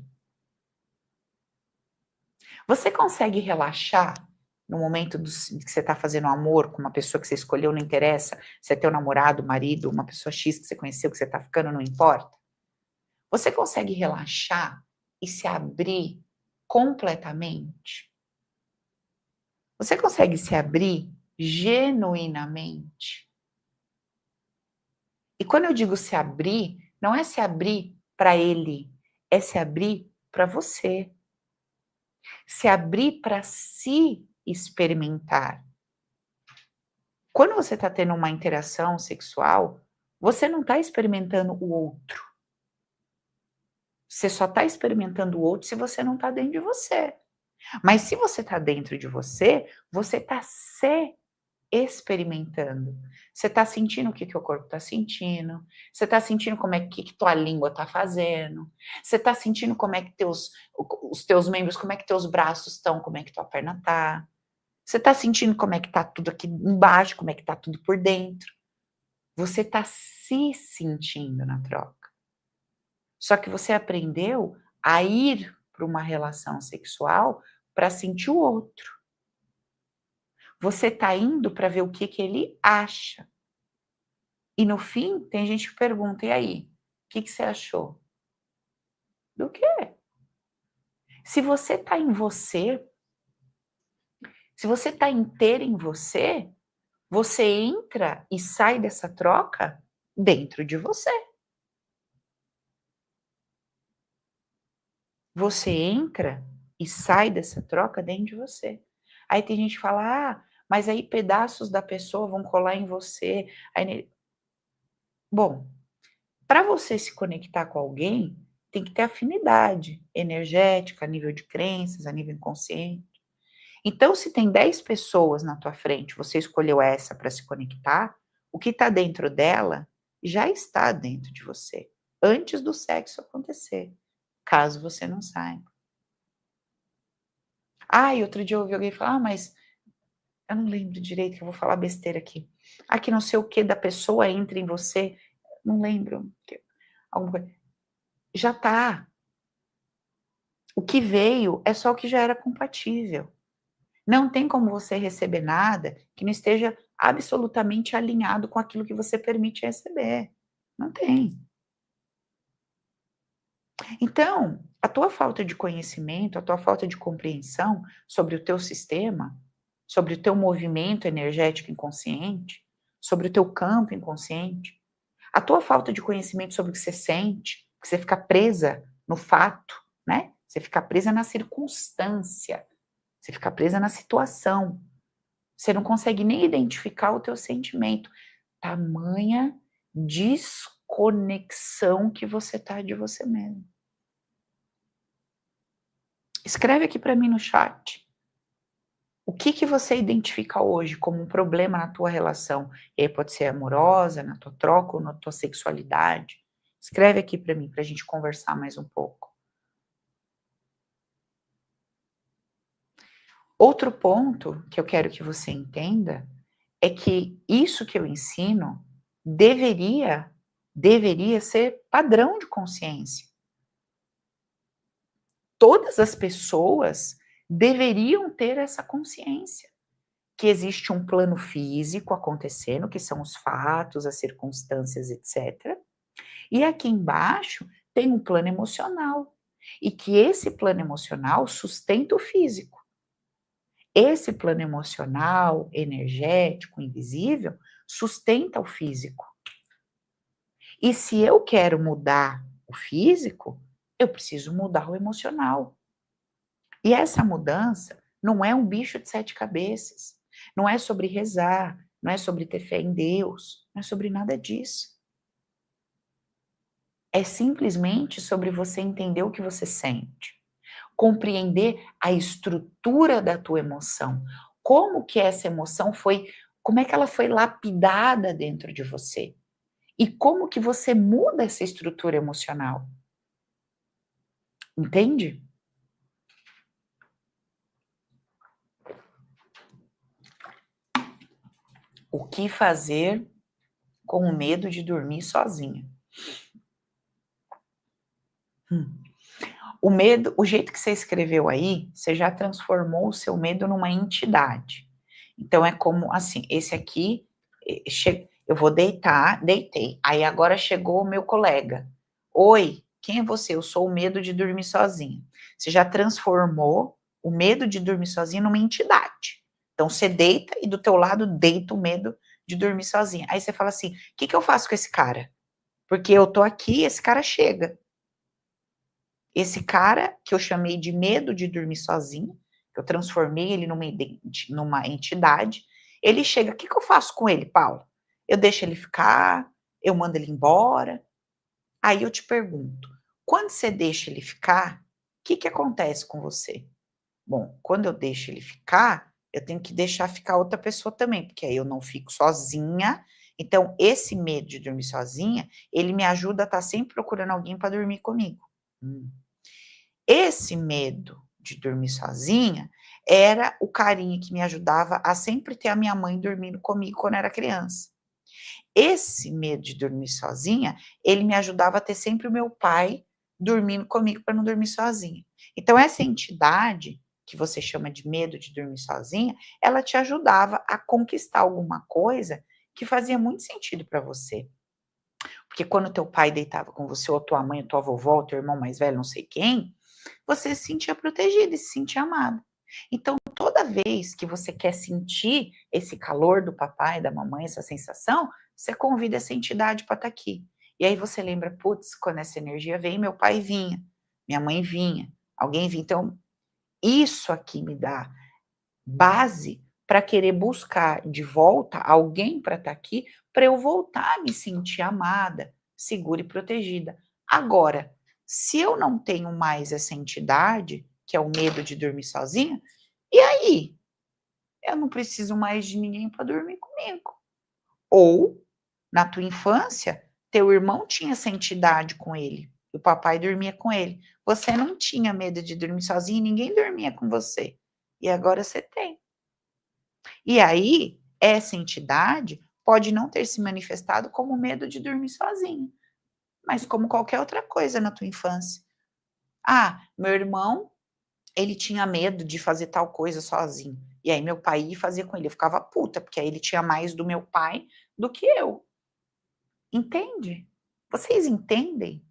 Você consegue relaxar no momento que você está fazendo amor com uma pessoa que você escolheu, não interessa se é teu namorado, marido, uma pessoa X que você conheceu, que você está ficando, não importa? Você consegue relaxar e se abrir completamente? Você consegue se abrir genuinamente? E quando eu digo se abrir, não é se abrir para ele, é se abrir para você. Se abrir para se experimentar. Quando você está tendo uma interação sexual, você não está experimentando o outro. Você só está experimentando o outro se você não está dentro de você. Mas se você está dentro de você, você está se experimentando. Você está sentindo o que que o corpo está sentindo, você está sentindo como é que tua língua está fazendo, você está sentindo como é que os teus membros, como é que teus braços estão, como é que tua perna tá. Você está sentindo como é que tá tudo aqui embaixo, como é que tá tudo por dentro. Você está se sentindo na troca. Só que você aprendeu a ir para uma relação sexual para sentir o outro. Você está indo para ver o que que ele acha. E no fim, tem gente que pergunta: "E aí, o que que você achou?" Do quê? Se você está em você, se você está inteira em você, você entra e sai dessa troca dentro de você. Você entra e sai dessa troca dentro de você. Aí tem gente que fala: "Ah, mas aí pedaços da pessoa vão colar em você". Aí bom, para você se conectar com alguém, tem que ter afinidade energética, a nível de crenças, a nível inconsciente. Então, se tem 10 pessoas na tua frente, você escolheu essa para se conectar, o que está dentro dela já está dentro de você, antes do sexo acontecer, caso você não saiba. Ah, e outro dia eu ouvi alguém falar: "Ah, mas eu não lembro direito, que eu vou falar besteira aqui. Ah, que não sei o que da pessoa entra em você", não lembro, alguma coisa. Já tá. O que veio é só o que já era compatível. Não tem como você receber nada que não esteja absolutamente alinhado com aquilo que você permite receber. Não tem. Então, a tua falta de conhecimento, a tua falta de compreensão sobre o teu sistema, sobre o teu movimento energético inconsciente, sobre o teu campo inconsciente, a tua falta de conhecimento sobre o que você sente, que você fica presa no fato, né? Você fica presa na circunstância, você fica presa na situação. Você não consegue nem identificar o teu sentimento. Tamanha desconexão que você tá de você mesmo. Escreve aqui para mim no chat. O que que você identifica hoje como um problema na tua relação? E aí pode ser amorosa, na tua troca ou na tua sexualidade. Escreve aqui para mim, para a gente conversar mais um pouco. Outro ponto que eu quero que você entenda é que isso que eu ensino deveria deveria ser padrão de consciência. Todas as pessoas deveriam ter essa consciência, que existe um plano físico acontecendo, que são os fatos, as circunstâncias, etc. E aqui embaixo tem um plano emocional, e que esse plano emocional sustenta o físico. Esse plano emocional, energético, invisível, sustenta o físico. E se eu quero mudar o físico, eu preciso mudar o emocional. E essa mudança não é um bicho de 7 cabeças, não é sobre rezar, não é sobre ter fé em Deus, não é sobre nada disso. É simplesmente sobre você entender o que você sente, compreender a estrutura da tua emoção, como que essa emoção foi, como é que ela foi lapidada dentro de você, e como que você muda essa estrutura emocional, entende? O que fazer com o medo de dormir sozinha? Hum. O medo, o jeito que você escreveu aí, você já transformou o seu medo numa entidade. Então é como assim, esse aqui, eu vou deitar, deitei. Aí agora chegou o meu colega. Oi, quem é você? Eu sou o medo de dormir sozinho. Você já transformou o medo de dormir sozinho numa entidade. Então você deita e do teu lado deita o medo de dormir sozinha. Aí você fala assim: "O que que eu faço com esse cara? Porque eu tô aqui, esse cara chega". Esse cara, que eu chamei de medo de dormir sozinho, que eu transformei ele numa entidade, ele chega, o que que eu faço com ele, Paula? Eu deixo ele ficar, eu mando ele embora? Aí eu te pergunto, quando você deixa ele ficar, o que que acontece com você? Bom, quando eu deixo ele ficar, eu tenho que deixar ficar outra pessoa também, porque aí eu não fico sozinha. Então, esse medo de dormir sozinha, ele me ajuda a estar sempre procurando alguém para dormir comigo. Hum. Esse medo de dormir sozinha era o carinho que me ajudava a sempre ter a minha mãe dormindo comigo quando eu era criança. Esse medo de dormir sozinha, ele me ajudava a ter sempre o meu pai dormindo comigo para não dormir sozinha. Então essa entidade, que você chama de medo de dormir sozinha, ela te ajudava a conquistar alguma coisa que fazia muito sentido para você. Porque quando teu pai deitava com você, ou tua mãe, ou tua vovó, ou teu irmão mais velho, não sei quem, você se sentia protegida e se sentia amada. Então, toda vez que você quer sentir esse calor do papai, da mamãe, essa sensação, você convida essa entidade para estar aqui. E aí você lembra, putz, quando essa energia vem, meu pai vinha, minha mãe vinha, alguém vinha. Então, isso aqui me dá base para querer buscar de volta alguém para estar aqui, para eu voltar a me sentir amada, segura e protegida. Agora, se eu não tenho mais essa entidade, que é o medo de dormir sozinha, e aí? Eu não preciso mais de ninguém para dormir comigo. Ou, na tua infância, teu irmão tinha essa entidade com ele, o papai dormia com ele. Você não tinha medo de dormir sozinho, ninguém dormia com você. E agora você tem. E aí, essa entidade pode não ter se manifestado como medo de dormir sozinho, mas como qualquer outra coisa na tua infância. Ah, meu irmão, ele tinha medo de fazer tal coisa sozinho. E aí meu pai ia e fazia com ele. Eu ficava puta, porque aí ele tinha mais do meu pai do que eu. Entende? Vocês entendem?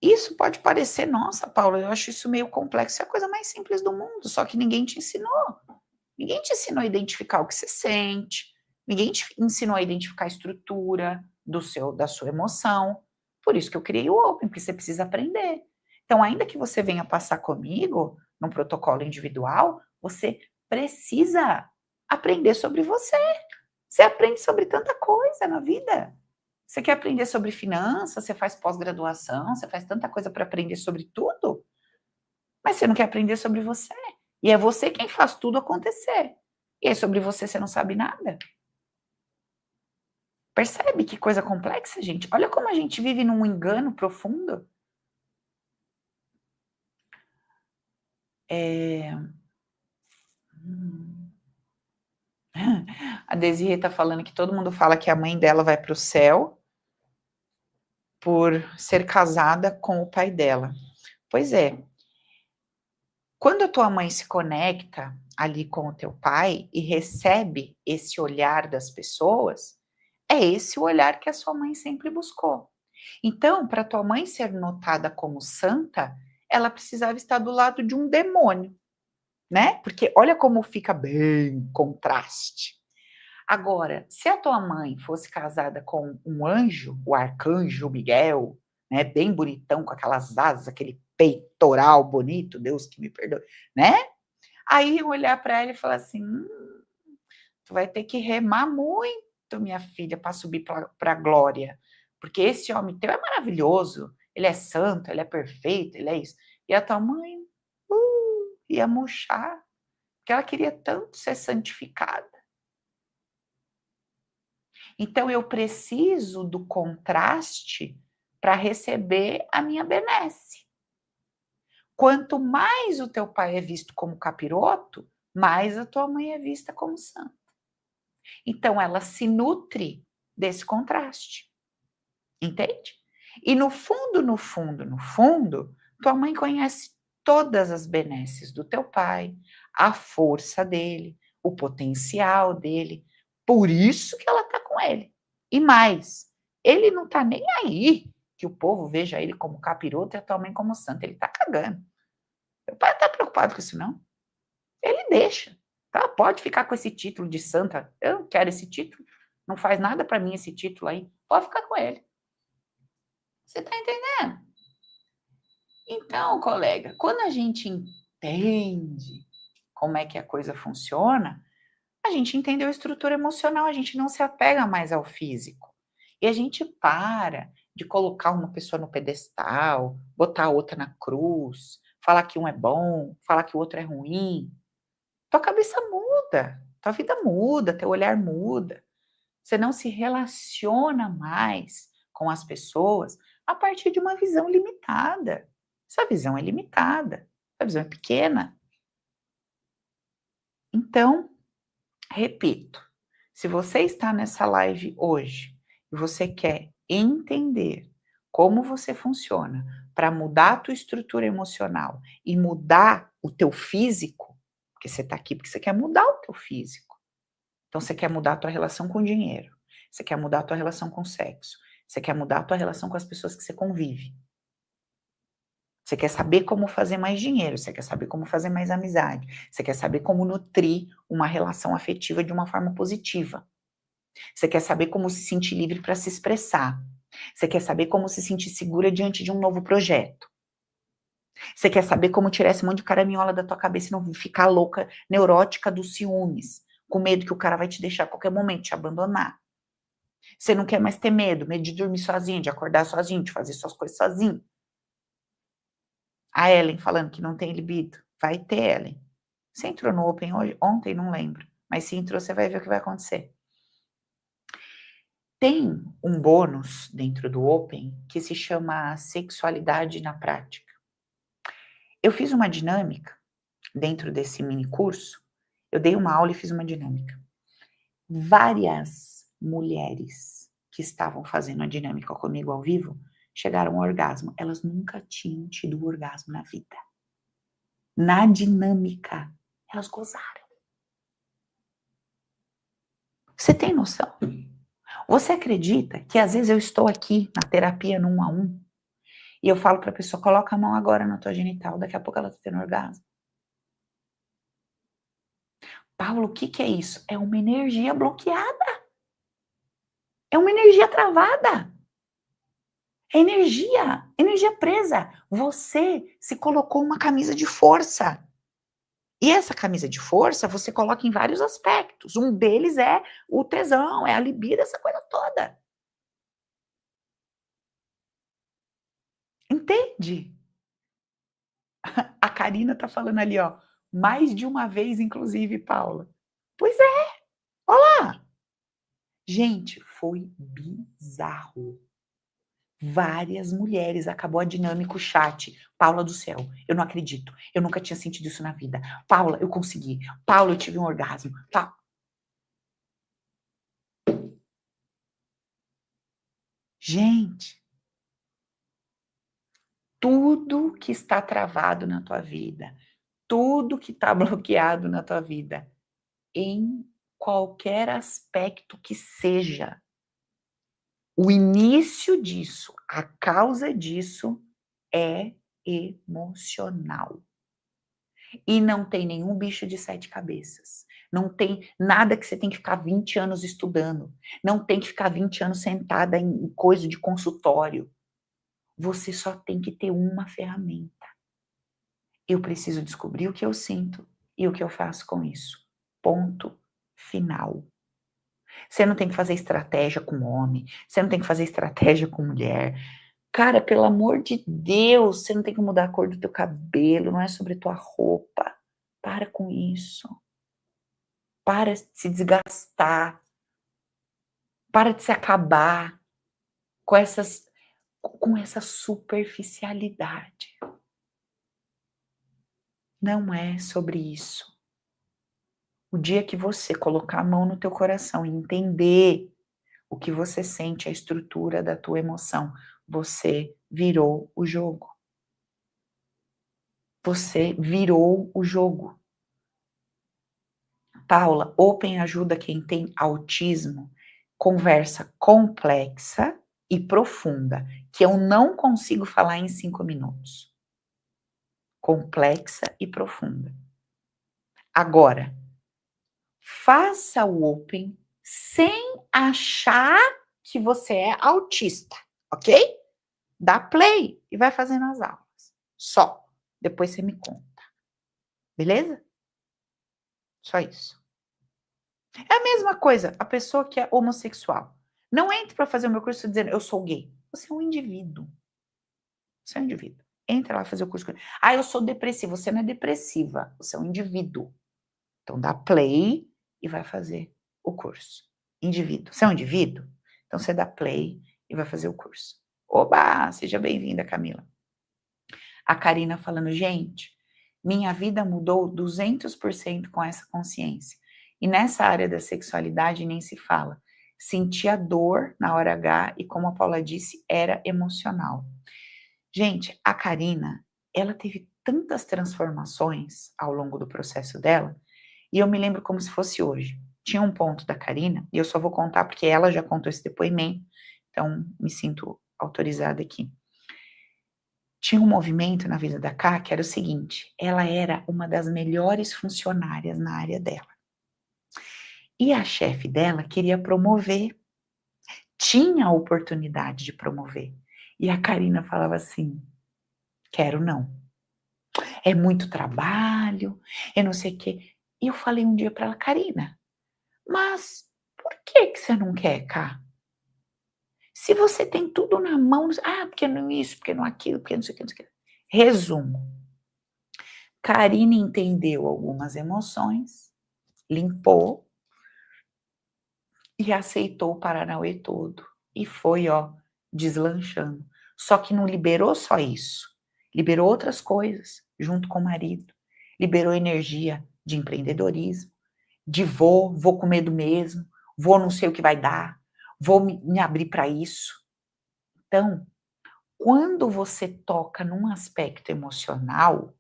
Isso pode parecer, nossa, Paula, eu acho isso meio complexo. É a coisa mais simples do mundo, só que ninguém te ensinou. Ninguém te ensinou a identificar o que você sente, ninguém te ensinou a identificar a estrutura da sua emoção. Por isso que eu criei o Open, porque você precisa aprender. Então, ainda que você venha passar comigo num protocolo individual, você precisa aprender sobre você. Você aprende sobre tanta coisa na vida. Você quer aprender sobre finanças, você faz pós-graduação, você faz tanta coisa para aprender sobre tudo, mas você não quer aprender sobre você. E é você quem faz tudo acontecer. E aí sobre você não sabe nada. Percebe que coisa complexa, gente? Olha como a gente vive num engano profundo. É... Hum. A Desirê está falando que todo mundo fala que a mãe dela vai para o céu por ser casada com o pai dela. Pois é. Quando a tua mãe se conecta ali com o teu pai e recebe esse olhar das pessoas, é esse o olhar que a sua mãe sempre buscou. Então, para tua mãe ser notada como santa, ela precisava estar do lado de um demônio, né? Porque olha como fica bem contraste. Agora, se a tua mãe fosse casada com um anjo, o arcanjo Miguel, né, bem bonitão, com aquelas asas, aquele peitoral bonito, Deus que me perdoe, né? Aí eu olhar para ela e falar assim: tu vai ter que remar muito, minha filha, para subir para a glória, porque esse homem teu é maravilhoso, ele é santo, ele é perfeito, ele é isso. E a tua mãe ia murchar, porque ela queria tanto ser santificada. Então eu preciso do contraste para receber a minha benesse. Quanto mais o teu pai é visto como capiroto, mais a tua mãe é vista como santa. Então ela se nutre desse contraste. Entende? E no fundo, no fundo, no fundo, tua mãe conhece todas as benesses do teu pai, a força dele, o potencial dele. Por isso que ela tá com ele. E mais, ele não tá nem aí que o povo veja ele como capiroto e a tua mãe como santa. Ele tá cagando. Teu pai não tá preocupado com isso, não. Ele deixa. Tá? Pode ficar com esse título de santa. Eu não quero esse título. Não faz nada para mim esse título aí. Pode ficar com ele. Você está entendendo? Então, colega, quando a gente entende como é que a coisa funciona, a gente entendeu a estrutura emocional, a gente não se apega mais ao físico. E a gente para de colocar uma pessoa no pedestal, botar a outra na cruz, falar que um é bom, falar que o outro é ruim. Tua cabeça muda, tua vida muda, teu olhar muda. Você não se relaciona mais com as pessoas a partir de uma visão limitada. Essa visão é limitada, essa visão é pequena. Então, repito, se você está nessa live hoje e você quer entender como você funciona para mudar a tua estrutura emocional e mudar o teu físico, porque você está aqui porque você quer mudar o teu físico. Então você quer mudar a tua relação com o dinheiro, você quer mudar a tua relação com o sexo, você quer mudar a tua relação com as pessoas que você convive. Você quer saber como fazer mais dinheiro, você quer saber como fazer mais amizade, você quer saber como nutrir uma relação afetiva de uma forma positiva. Você quer saber como se sentir livre para se expressar. Você quer saber como se sentir segura diante de um novo projeto. Você quer saber como tirar esse monte de caraminhola da tua cabeça e não ficar louca, neurótica dos ciúmes, com medo que o cara vai te deixar a qualquer momento, te abandonar. Você não quer mais ter medo de dormir sozinho, de acordar sozinho, de fazer suas coisas sozinho. A Ellen falando que não tem libido. Vai ter, Ellen. Você entrou no Open hoje? Ontem, não lembro. Mas se entrou, você vai ver o que vai acontecer. Tem um bônus dentro do Open que se chama sexualidade na prática. Eu fiz uma dinâmica dentro desse mini curso. Eu dei uma aula e fiz uma dinâmica. Várias mulheres que estavam fazendo a dinâmica comigo ao vivo chegaram ao orgasmo. Elas nunca tinham tido orgasmo na vida. Na dinâmica, elas gozaram. Você tem noção? Você acredita que às vezes eu estou aqui na terapia no 1 a 1 e eu falo para a pessoa, coloca a mão agora na tua genital, daqui a pouco ela está tendo orgasmo. Paulo, o que que é isso? É uma energia bloqueada. É uma energia travada. É energia presa. Você se colocou uma camisa de força. E essa camisa de força você coloca em vários aspectos. Um deles é o tesão, é a libido, essa coisa toda. Entende? A Karina tá falando ali, ó, mais de uma vez, inclusive, Paula. Pois é, olha lá. Gente, foi bizarro. Várias mulheres, acabou a dinâmica, o chat. Paula do céu, eu não acredito. Eu nunca tinha sentido isso na vida. Paula, eu consegui. Paula, eu tive um orgasmo. Gente, tudo que está travado na tua vida, tudo que está bloqueado na tua vida, em qualquer aspecto que seja, o início disso, a causa disso é emocional. E não tem nenhum bicho de 7 cabeças. Não tem nada que você tem que ficar 20 anos estudando. Não tem que ficar 20 anos sentada em coisa de consultório. Você só tem que ter uma ferramenta. Eu preciso descobrir o que eu sinto e o que eu faço com isso. Ponto final. Você não tem que fazer estratégia com homem, você não tem que fazer estratégia com mulher. Cara, pelo amor de Deus, você não tem que mudar a cor do teu cabelo, não é sobre tua roupa. Para com isso. Para de se desgastar. Para de se acabar com essa superficialidade. Não é sobre isso. O dia que você colocar a mão no teu coração e entender o que você sente, a estrutura da tua emoção, você virou o jogo. Você virou o jogo. Paula, Open ajuda quem tem autismo, conversa complexa e profunda, que eu não consigo falar em 5 minutos. Complexa e profunda. Agora, faça o Open sem achar que você é autista, ok? Dá play e vai fazendo as aulas. Só. Depois você me conta. Beleza? Só isso. É a mesma coisa, a pessoa que é homossexual. Não entre para fazer o meu curso dizendo eu sou gay. Você é um indivíduo. Você é um indivíduo. Entra lá fazer o curso. Ah, eu sou depressiva. Você não é depressiva. Você é um indivíduo. Então dá play e vai fazer o curso. Indivíduo. Você é um indivíduo? Então você dá play e vai fazer o curso. Oba! Seja bem-vinda, Camila. A Karina falando: "Gente, minha vida mudou 200% com essa consciência. E nessa área da sexualidade nem se fala. Senti a dor na hora H e, como a Paula disse, era emocional." Gente, a Karina, ela teve tantas transformações ao longo do processo dela, e eu me lembro como se fosse hoje. Tinha um ponto da Karina, e eu só vou contar porque ela já contou esse depoimento, então me sinto autorizada aqui. Tinha um movimento na vida da Ká que era o seguinte: ela era uma das melhores funcionárias na área dela. E a chefe dela queria promover, tinha a oportunidade de promover. E a Karina falava assim: quero não. É muito trabalho, eu não sei o quê. E eu falei um dia para ela: Karina, mas por que você não quer, Ká? Se você tem tudo na mão, porque não isso, porque não aquilo, porque não sei o que, não sei o que. Resumo: Karina entendeu algumas emoções, limpou e aceitou o Paranauê todo. E foi, ó, deslanchando. Só que não liberou só isso. Liberou outras coisas, junto com o marido. Liberou energia de empreendedorismo, de vou com medo mesmo, vou não sei o que vai dar, vou me abrir para isso. Então, quando você toca num aspecto emocional,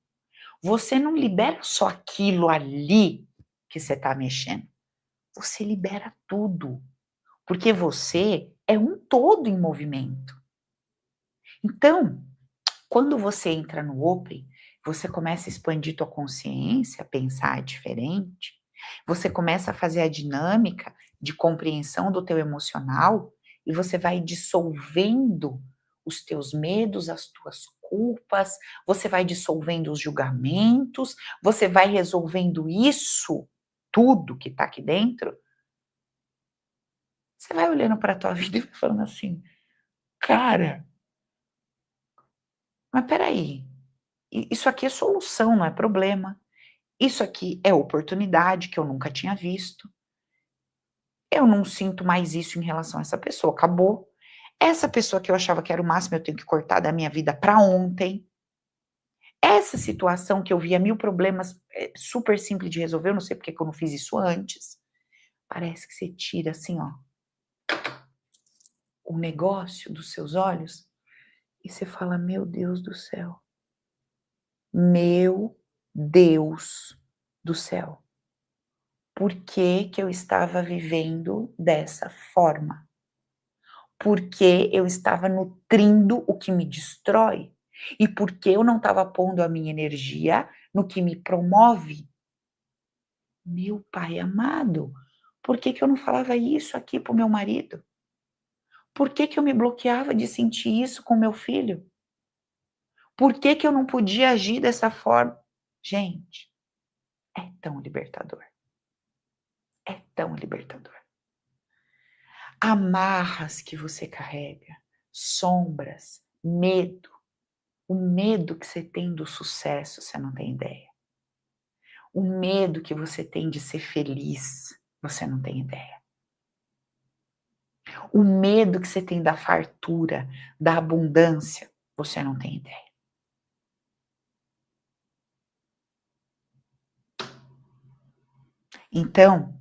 você não libera só aquilo ali que você está mexendo. Você libera tudo. Porque você é um todo em movimento. Então, quando você entra no Open, você começa a expandir tua consciência, pensar diferente, você começa a fazer a dinâmica de compreensão do teu emocional e você vai dissolvendo os teus medos, as tuas culpas, você vai dissolvendo os julgamentos, você vai resolvendo isso, tudo que está aqui dentro, você vai olhando para a tua vida e vai falando assim: cara, mas peraí, isso aqui é solução, não é problema. Isso aqui é oportunidade que eu nunca tinha visto. Eu não sinto mais isso em relação a essa pessoa, acabou. Essa pessoa que eu achava que era o máximo, eu tenho que cortar da minha vida para ontem. Essa situação que eu via mil problemas, super simples de resolver, eu não sei porque que eu não fiz isso antes. Parece que você tira assim, ó, o negócio dos seus olhos e você fala: meu Deus do céu. Meu Deus do céu. Por que que eu estava vivendo dessa forma? Por que eu estava nutrindo o que me destrói? E por que eu não estava pondo a minha energia no que me promove? Meu pai amado, por que que eu não falava isso aqui para o meu marido? Por que que eu me bloqueava de sentir isso com meu filho? Por que que eu não podia agir dessa forma? Gente, é tão libertador. É tão libertador. Amarras que você carrega, sombras, medo. O medo que você tem do sucesso, você não tem ideia. O medo que você tem de ser feliz, você não tem ideia. O medo que você tem da fartura, da abundância, você não tem ideia. Então,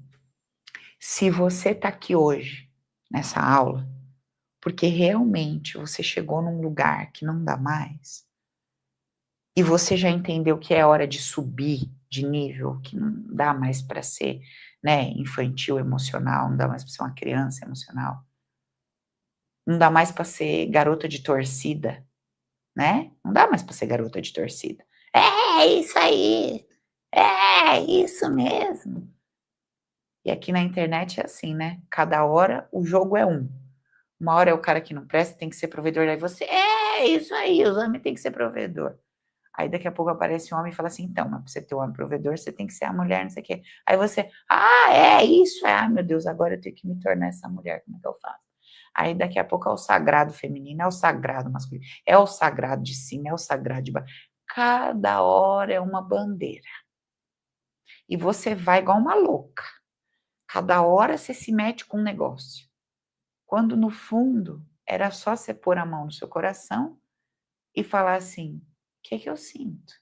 se você está aqui hoje, nessa aula, porque realmente você chegou num lugar que não dá mais, e você já entendeu que é hora de subir de nível, que não dá mais para ser, né, infantil emocional, não dá mais para ser uma criança emocional, não dá mais para ser garota de torcida, né? Não dá mais para ser garota de torcida. É isso aí, é isso mesmo. E aqui na internet é assim, né? Cada hora o jogo é um. Uma hora é o cara que não presta, tem que ser provedor, aí você, é isso aí, os homens têm que ser provedor. Aí daqui a pouco aparece um homem e fala assim: então, mas para você ter um homem provedor, você tem que ser a mulher, não sei o quê. Aí você, é isso, meu Deus, agora eu tenho que me tornar essa mulher, como é que eu faço? Aí daqui a pouco é o sagrado feminino, é o sagrado masculino, é o sagrado de cima, é o sagrado de baixo. Cada hora é uma bandeira. e você vai igual uma louca. Cada hora você se mete com um negócio. Quando no fundo era só você pôr a mão no seu coração e falar assim: "O que que eu sinto?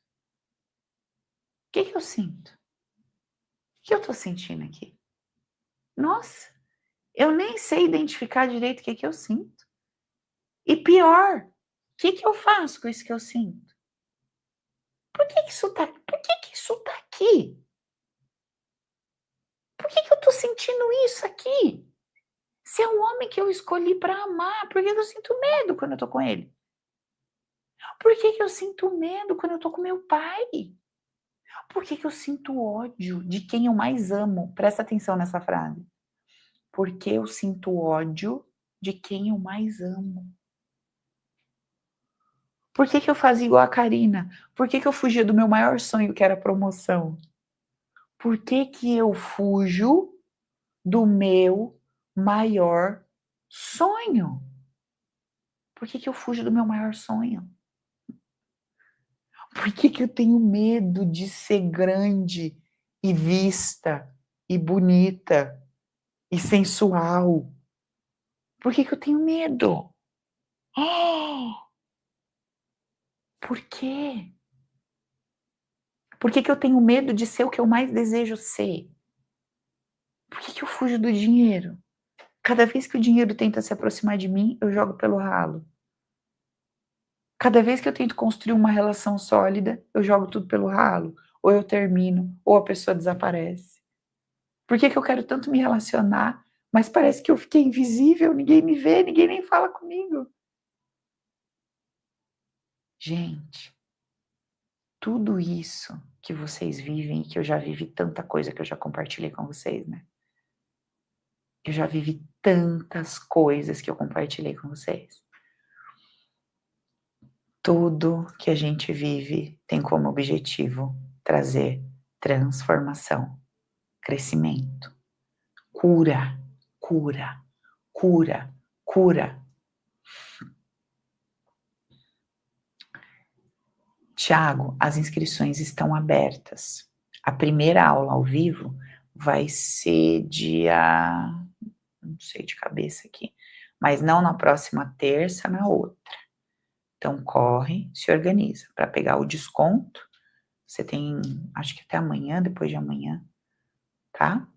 O que que eu sinto? O que eu tô sentindo aqui? Nossa, eu nem sei identificar direito o que que eu sinto. E pior, o que que eu faço com isso que eu sinto? Por que que isso tá aqui? Por que que eu tô sentindo isso aqui? Se é um homem que eu escolhi para amar, por que que eu sinto medo quando eu tô com ele? Por que que eu sinto medo quando eu tô com meu pai? Por que que eu sinto ódio de quem eu mais amo?" Presta atenção nessa frase. "Porque eu sinto ódio de quem eu mais amo." Por que que eu fazia igual a Karina? Por que que eu fugia do meu maior sonho, que era a promoção? Por que que eu fujo do meu maior sonho? Por que que eu fujo do meu maior sonho? Por que que eu tenho medo de ser grande e vista e bonita e sensual? Por que que eu tenho medo? Ah! Por quê? Por que que eu tenho medo de ser o que eu mais desejo ser? Por que que eu fujo do dinheiro? Cada vez que o dinheiro tenta se aproximar de mim, eu jogo pelo ralo. Cada vez que eu tento construir uma relação sólida, eu jogo tudo pelo ralo. Ou eu termino, ou a pessoa desaparece. Por que que eu quero tanto me relacionar, mas parece que eu fiquei invisível, ninguém me vê, ninguém nem fala comigo? Gente, tudo isso que vocês vivem, que eu já vivi tanta coisa que eu já compartilhei com vocês, né? Eu já vivi tantas coisas que eu compartilhei com vocês. Tudo que a gente vive tem como objetivo trazer transformação, crescimento, cura, cura, cura, cura. Tiago, as inscrições estão abertas. A primeira aula ao vivo vai ser dia, não sei de cabeça aqui, mas não na próxima terça, na outra. Então corre, se organiza para pegar o desconto. Você tem, acho que até amanhã, depois de amanhã, tá?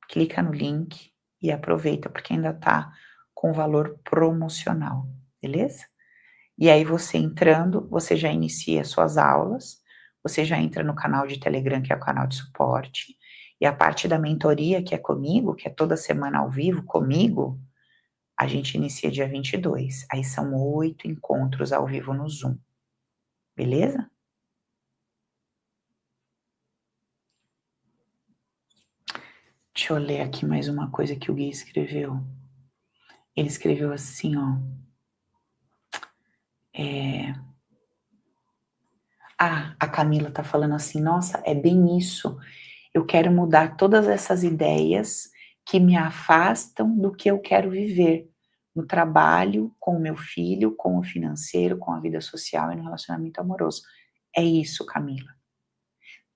Clica no link e aproveita, porque ainda tá com valor promocional, beleza? E aí você entrando, você já inicia suas aulas, você já entra no canal de Telegram, que é o canal de suporte, e a parte da mentoria, que é comigo, que é toda semana ao vivo comigo, a gente inicia dia 22. Aí são 8 encontros ao vivo no Zoom, beleza? Deixa eu ler aqui mais uma coisa que o Gui escreveu. Ele escreveu assim, ó. A Camila tá falando assim: "Nossa, é bem isso. Eu quero mudar todas essas ideias que me afastam do que eu quero viver, no trabalho, com o meu filho, com o financeiro, com a vida social e no relacionamento amoroso." É isso, Camila.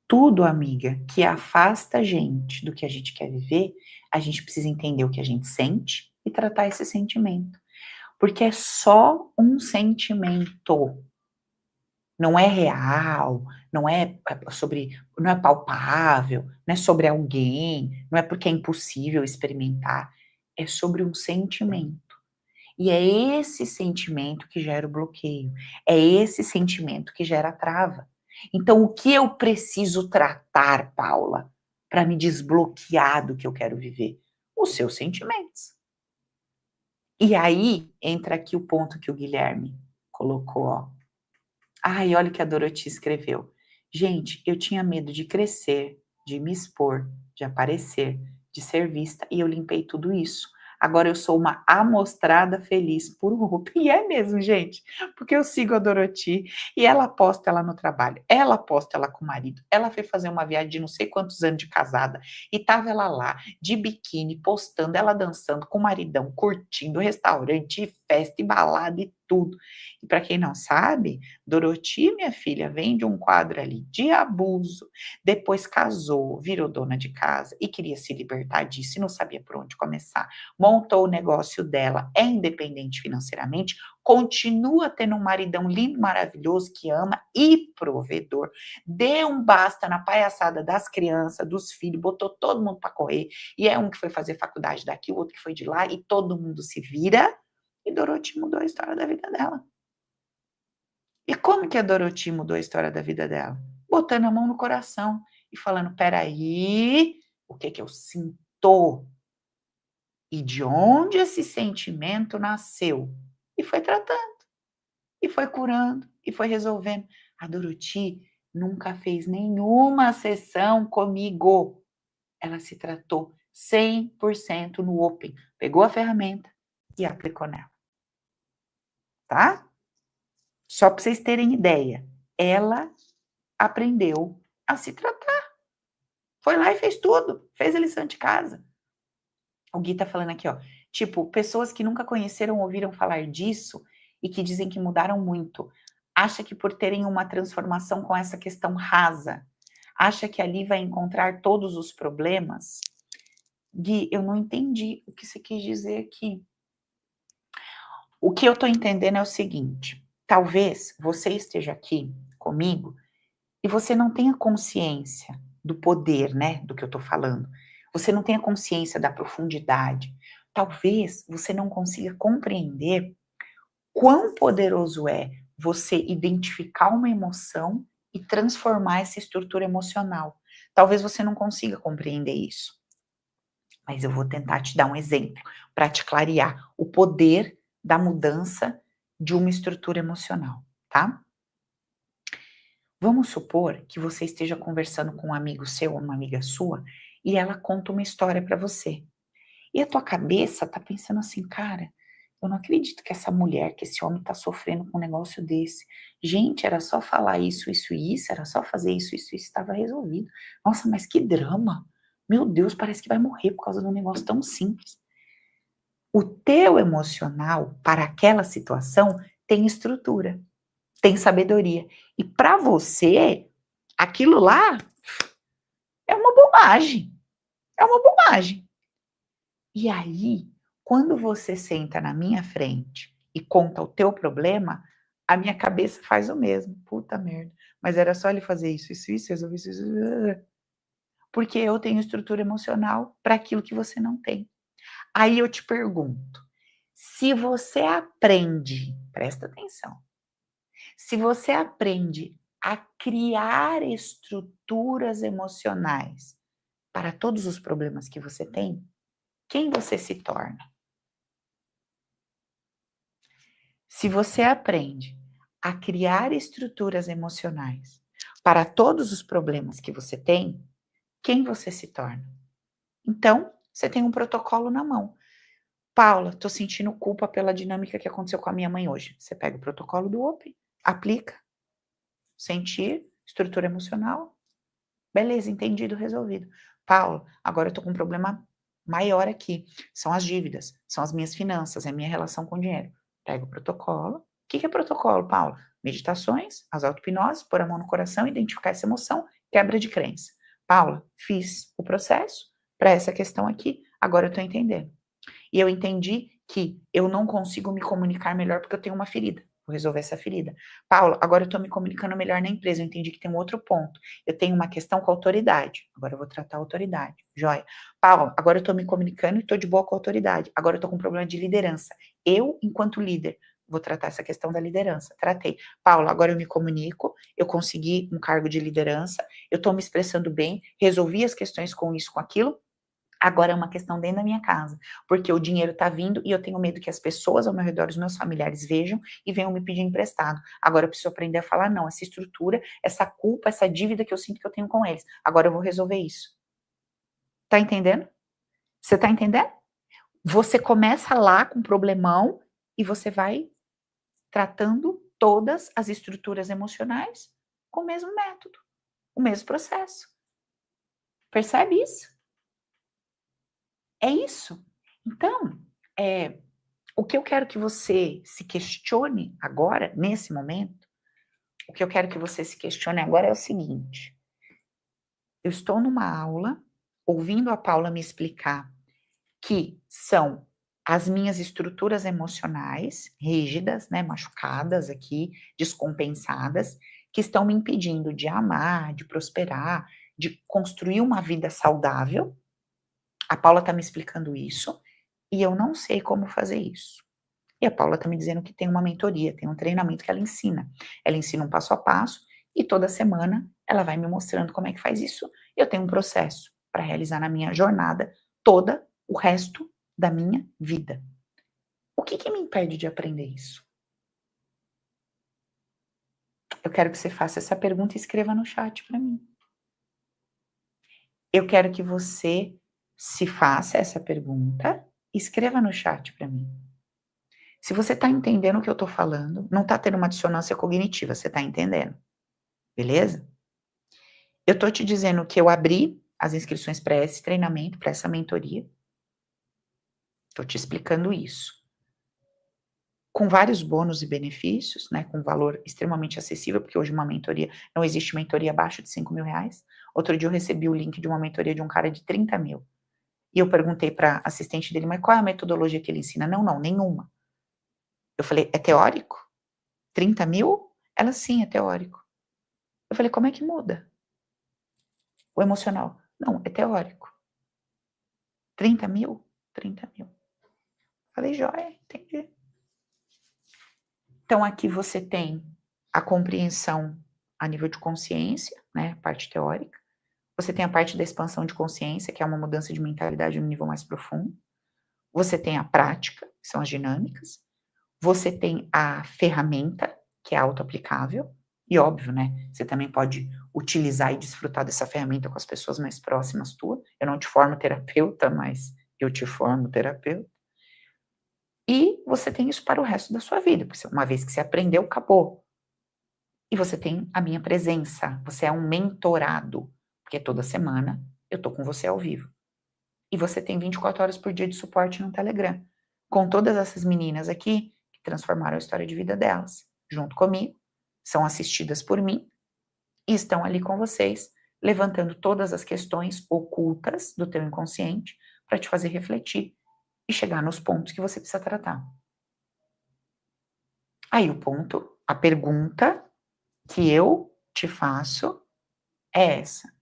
Tudo, amiga, que afasta a gente do que a gente quer viver, a gente precisa entender o que a gente sente e tratar esse sentimento. Porque é só um sentimento. Não é real, não é sobre, não é palpável, não é sobre alguém, não é porque é impossível experimentar, é sobre um sentimento. E é esse sentimento que gera o bloqueio, é esse sentimento que gera a trava. Então, o que eu preciso tratar, Paula, para me desbloquear do que eu quero viver? Os seus sentimentos. E aí entra aqui o ponto que o Guilherme colocou, ó. Ai, olha o que a Dorothy escreveu. Gente, eu tinha medo de crescer, de me expor, de aparecer, de ser vista, e eu limpei tudo isso. Agora eu sou uma amostrada feliz por um roupa. E é mesmo, gente, porque eu sigo a Dorothy e ela posta ela no trabalho, ela posta ela com o marido, ela foi fazer uma viagem de não sei quantos anos de casada e tava ela lá, de biquíni, postando, ela dançando com o maridão, curtindo restaurante, festa e balada e tudo. E para quem não sabe, Doroti, minha filha, vem de um quadro ali de abuso, depois casou, virou dona de casa e queria se libertar disso e não sabia por onde começar. Montou o negócio dela, é independente financeiramente, continua tendo um maridão lindo, maravilhoso, que ama e provedor. Deu um basta na palhaçada das crianças, dos filhos, botou todo mundo para correr. E é um que foi fazer faculdade daqui, o outro que foi de lá, e todo mundo se vira. E Dorothy mudou a história da vida dela. E como que a Dorothy mudou a história da vida dela? Botando a mão no coração e falando: peraí, o que que eu sinto? E de onde esse sentimento nasceu? E foi tratando, e foi curando, e foi resolvendo. A Dorothy nunca fez nenhuma sessão comigo. Ela se tratou 100% no Open. Pegou a ferramenta e aplicou nela, tá? Só para vocês terem ideia, ela aprendeu a se tratar. Foi lá e fez tudo, fez a lição de casa. O Gui tá falando aqui, ó, tipo, pessoas que nunca conheceram ou ouviram falar disso e que dizem que mudaram muito. Acha que por terem uma transformação com essa questão rasa, acha que ali vai encontrar todos os problemas? Gui, eu não entendi o que você quis dizer aqui. O que eu estou entendendo é o seguinte: talvez você esteja aqui comigo e você não tenha consciência do poder, né, do que eu estou falando. Você não tenha consciência da profundidade. Talvez você não consiga compreender quão poderoso é você identificar uma emoção e transformar essa estrutura emocional. Talvez você não consiga compreender isso. Mas eu vou tentar te dar um exemplo para te clarear o poder da mudança de uma estrutura emocional, tá? Vamos supor que você esteja conversando com um amigo seu ou uma amiga sua e ela conta uma história para você. E a tua cabeça tá pensando assim, cara, eu não acredito que essa mulher, que esse homem tá sofrendo com um negócio desse. Gente, era só falar isso, isso e isso, era só fazer isso, isso e isso, estava resolvido. Nossa, mas que drama. Meu Deus, parece que vai morrer por causa de um negócio tão simples. O teu emocional para aquela situação tem estrutura, tem sabedoria. E para você, aquilo lá é uma bobagem. É uma bobagem. E aí, quando você senta na minha frente e conta o teu problema, a minha cabeça faz o mesmo. Puta merda. Mas era só ele fazer isso, isso, isso, resolver isso, isso. Porque eu tenho estrutura emocional para aquilo que você não tem. Aí eu te pergunto, se você aprende, presta atenção, se você aprende a criar estruturas emocionais para todos os problemas que você tem, quem você se torna? Se você aprende a criar estruturas emocionais para todos os problemas que você tem, quem você se torna? Então, você tem um protocolo na mão. Paula, tô sentindo culpa pela dinâmica que aconteceu com a minha mãe hoje. Você pega o protocolo do Open, aplica, sentir, estrutura emocional, beleza, entendido, resolvido. Paula, agora eu tô com um problema maior aqui. São as dívidas, são as minhas finanças, é a minha relação com o dinheiro. Pega o protocolo. O que é protocolo, Paula? Meditações, as auto-hipnoses, pôr a mão no coração, identificar essa emoção, quebra de crença. Paula, fiz o processo para essa questão aqui, agora eu tô entendendo. E eu entendi que eu não consigo me comunicar melhor porque eu tenho uma ferida. Vou resolver essa ferida. Paula, agora eu estou me comunicando melhor na empresa. Eu entendi que tem um outro ponto. Eu tenho uma questão com a autoridade. Agora eu vou tratar a autoridade. Joia. Paula, agora eu estou me comunicando e estou de boa com a autoridade. Agora eu estou com um problema de liderança. Eu, enquanto líder, vou tratar essa questão da liderança. Tratei. Paula, agora eu me comunico, eu consegui um cargo de liderança, eu estou me expressando bem, resolvi as questões com isso, com aquilo. Agora é uma questão dentro da minha casa, porque o dinheiro está vindo e eu tenho medo que as pessoas ao meu redor, os meus familiares, vejam e venham me pedir emprestado. Agora eu preciso aprender a falar não, essa estrutura, essa culpa, essa dívida que eu sinto que eu tenho com eles. Agora eu vou resolver isso. Tá entendendo? Você tá entendendo? Você começa lá com um problemão e você vai tratando todas as estruturas emocionais com o mesmo método, o mesmo processo. Percebe isso? É isso. Então, O que eu quero que você se questione agora, nesse momento, o que eu quero que você se questione agora é o seguinte: eu estou numa aula, ouvindo a Paula me explicar que são as minhas estruturas emocionais rígidas, né, machucadas aqui, descompensadas, que estão me impedindo de amar, de prosperar, de construir uma vida saudável. A Paula está me explicando isso e eu não sei como fazer isso. E a Paula está me dizendo que tem uma mentoria, tem um treinamento que ela ensina. Ela ensina um passo a passo e toda semana ela vai me mostrando como é que faz isso. Eu tenho um processo para realizar na minha jornada toda o resto da minha vida. O que que me impede de aprender isso? Eu quero que você faça essa pergunta e escreva no chat para mim. Eu quero que você se faça essa pergunta e escreva no chat para mim. Se você está entendendo o que eu estou falando, não está tendo uma dissonância cognitiva, você está entendendo, beleza? Eu estou te dizendo que eu abri as inscrições para esse treinamento, para essa mentoria. Estou te explicando isso. Com vários bônus e benefícios, né, com valor extremamente acessível, porque hoje uma mentoria, não existe mentoria abaixo de R$ 5.000. Outro dia eu recebi o link de uma mentoria de um cara de 30 mil. E eu perguntei para assistente dele, mas qual é a metodologia que ele ensina? Não, nenhuma. Eu falei, é teórico? 30 mil? Ela, sim, é teórico. Eu falei, como é que muda? O emocional? Não, é teórico. 30 mil? 30 mil. Falei, joia, entendi. Então, aqui você tem a compreensão a nível de consciência, né, parte teórica. Você tem a parte da expansão de consciência, que é uma mudança de mentalidade no nível mais profundo. Você tem a prática, que são as dinâmicas. Você tem a ferramenta, que é auto-aplicável. E óbvio, né, você também pode utilizar e desfrutar dessa ferramenta com as pessoas mais próximas tua. Eu não te formo terapeuta, mas eu te formo terapeuta. E você tem isso para o resto da sua vida, porque uma vez que você aprendeu, acabou. E você tem a minha presença, você é um mentorado, porque toda semana eu tô com você ao vivo. E você tem 24 horas por dia de suporte no Telegram, com todas essas meninas aqui que transformaram a história de vida delas, junto comigo, são assistidas por mim e estão ali com vocês, levantando todas as questões ocultas do teu inconsciente para te fazer refletir e chegar nos pontos que você precisa tratar. Aí o ponto, a pergunta que eu te faço é essa.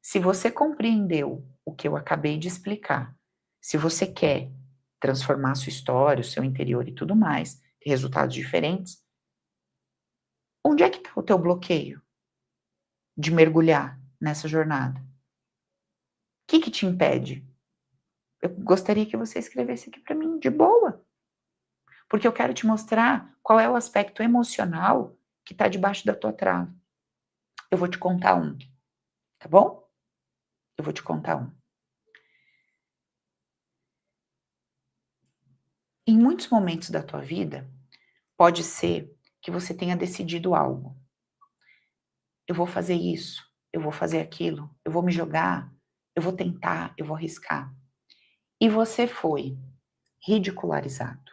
Se você compreendeu o que eu acabei de explicar, se você quer transformar a sua história, o seu interior e tudo mais, ter resultados diferentes, onde é que está o teu bloqueio de mergulhar nessa jornada? O que que te impede? Eu gostaria que você escrevesse aqui para mim, de boa. Porque eu quero te mostrar qual é o aspecto emocional que está debaixo da tua trave. Eu vou te contar um, tá bom? Eu vou te contar um. Em muitos momentos da tua vida, pode ser que você tenha decidido algo. Eu vou fazer isso, eu vou fazer aquilo, eu vou me jogar, eu vou tentar, eu vou arriscar. E você foi ridicularizado.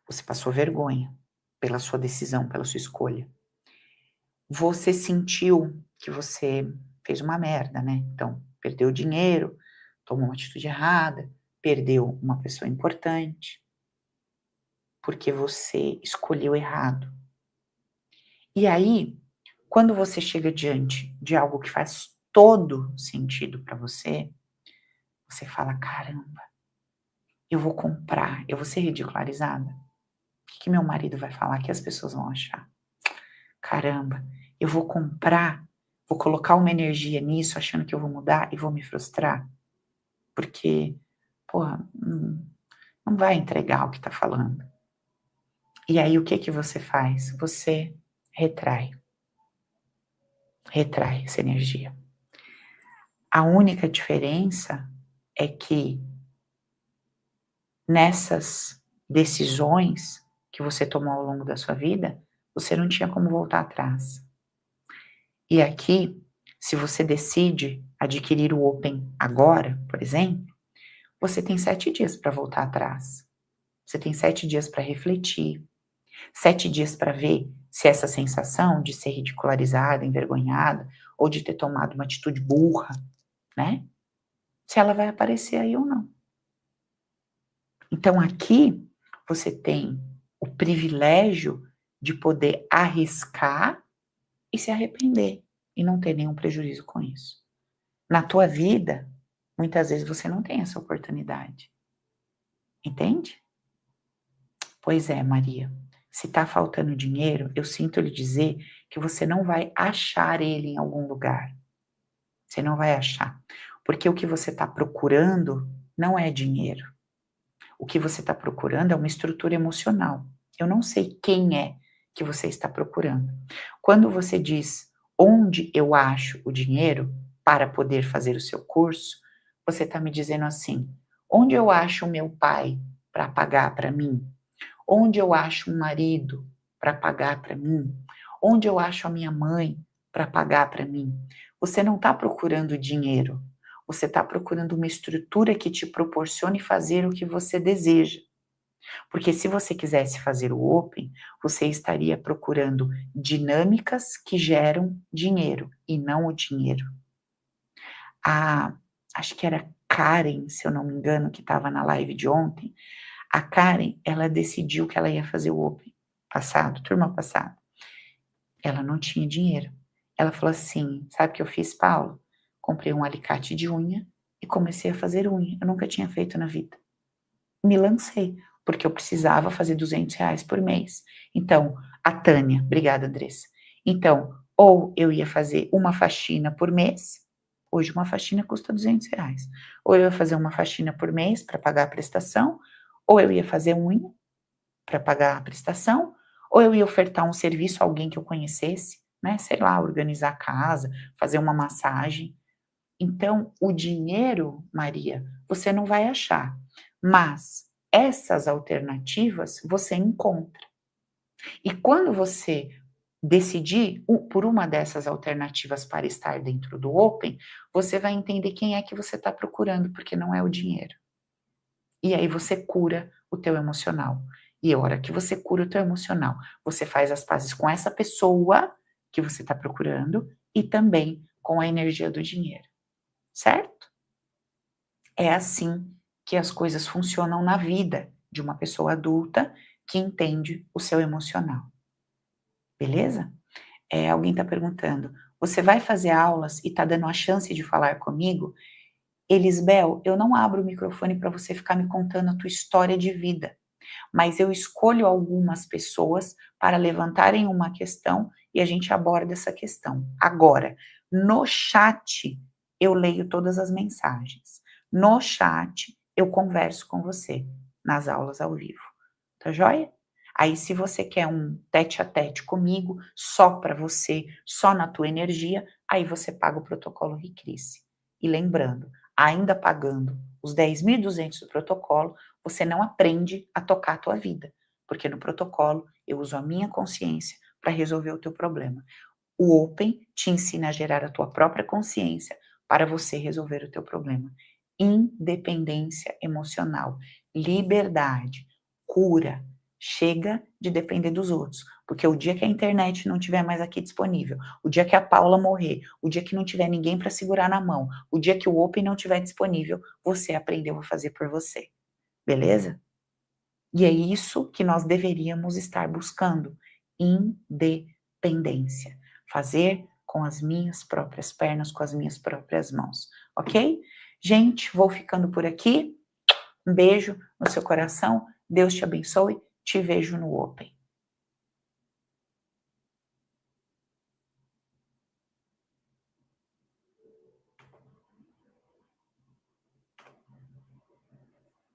Você passou vergonha pela sua decisão, pela sua escolha. Você sentiu que você fez uma merda, né? Então, perdeu dinheiro, tomou uma atitude errada, perdeu uma pessoa importante, porque você escolheu errado. E aí, quando você chega diante de algo que faz todo sentido para você, você fala: caramba, eu vou comprar, eu vou ser ridicularizada? O que meu marido vai falar? O que as pessoas vão achar? Caramba, eu vou comprar, vou colocar uma energia nisso, achando que eu vou mudar e vou me frustrar? Porque, porra, não vai entregar o que tá falando. E aí, o que que você faz? Você retrai essa energia. A única diferença é que nessas decisões que você tomou ao longo da sua vida, você não tinha como voltar atrás. E aqui, se você decide adquirir o Open agora, por exemplo, você tem 7 dias para voltar atrás. Você tem 7 dias para refletir, 7 dias para ver se essa sensação de ser ridicularizada, envergonhada, ou de ter tomado uma atitude burra, né, se ela vai aparecer aí ou não. Então aqui, você tem o privilégio de poder arriscar e se arrepender, e não ter nenhum prejuízo com isso. Na tua vida, muitas vezes você não tem essa oportunidade. Entende? Pois é, Maria. Se tá faltando dinheiro, eu sinto lhe dizer que você não vai achar ele em algum lugar. Você não vai achar. Porque o que você está procurando não é dinheiro. O que você está procurando é uma estrutura emocional. Eu não sei quem é que você está procurando. Quando você diz onde eu acho o dinheiro para poder fazer o seu curso, você está me dizendo assim: onde eu acho o meu pai para pagar para mim? Onde eu acho um marido para pagar para mim? Onde eu acho a minha mãe para pagar para mim? Você não está procurando dinheiro. Você está procurando uma estrutura que te proporcione fazer o que você deseja. Porque se você quisesse fazer o Open, você estaria procurando dinâmicas que geram dinheiro e não o dinheiro. Acho que era Karen, se eu não me engano, que estava na live de ontem. A Karen, ela decidiu que ela ia fazer o Open passado, turma passada. Ela não tinha dinheiro. Ela falou assim: sabe o que eu fiz, Paulo? Comprei um alicate de unha e comecei a fazer unha. Eu nunca tinha feito na vida. Me lancei, porque eu precisava fazer R$ 200 por mês. Então, a Tânia, obrigada, Andressa. Então, ou eu ia fazer uma faxina por mês, hoje uma faxina custa R$ 200. Ou eu ia fazer uma faxina por mês para pagar a prestação, ou eu ia fazer unha para pagar a prestação, ou eu ia ofertar um serviço a alguém que eu conhecesse, né? Sei lá, organizar a casa, fazer uma massagem. Então, o dinheiro, Maria, você não vai achar, mas essas alternativas você encontra. E quando você decidir por uma dessas alternativas para estar dentro do Open, você vai entender quem é que você está procurando, porque não é o dinheiro. E aí você cura o teu emocional. E a hora que você cura o teu emocional, você faz as pazes com essa pessoa que você está procurando e também com a energia do dinheiro. Certo? É assim que as coisas funcionam na vida de uma pessoa adulta que entende o seu emocional. Beleza? Alguém está perguntando: você vai fazer aulas e está dando a chance de falar comigo? Elisbel, eu não abro o microfone para você ficar me contando a tua história de vida, mas eu escolho algumas pessoas para levantarem uma questão e a gente aborda essa questão. Agora, no chat, eu leio todas as mensagens. No chat, eu converso com você nas aulas ao vivo. Tá joia? Aí, se você quer um tete-a-tete comigo, só para você, só na tua energia, aí você paga o protocolo Ricrice. E lembrando, ainda pagando os 10.200 do protocolo, você não aprende a tocar a tua vida, porque no protocolo eu uso a minha consciência para resolver o teu problema. O Open te ensina a gerar a tua própria consciência para você resolver o teu problema. Independência emocional, liberdade, cura. Chega de depender dos outros, porque o dia que a internet não estiver mais aqui disponível, o dia que a Paula morrer, o dia que não tiver ninguém para segurar na mão, o dia que o Open não estiver disponível, você aprendeu a fazer por você. Beleza? E é isso que nós deveríamos estar buscando: independência. Fazer com as minhas próprias pernas, com as minhas próprias mãos, ok? Gente, vou ficando por aqui. Um beijo no seu coração. Deus te abençoe. Te vejo no Open.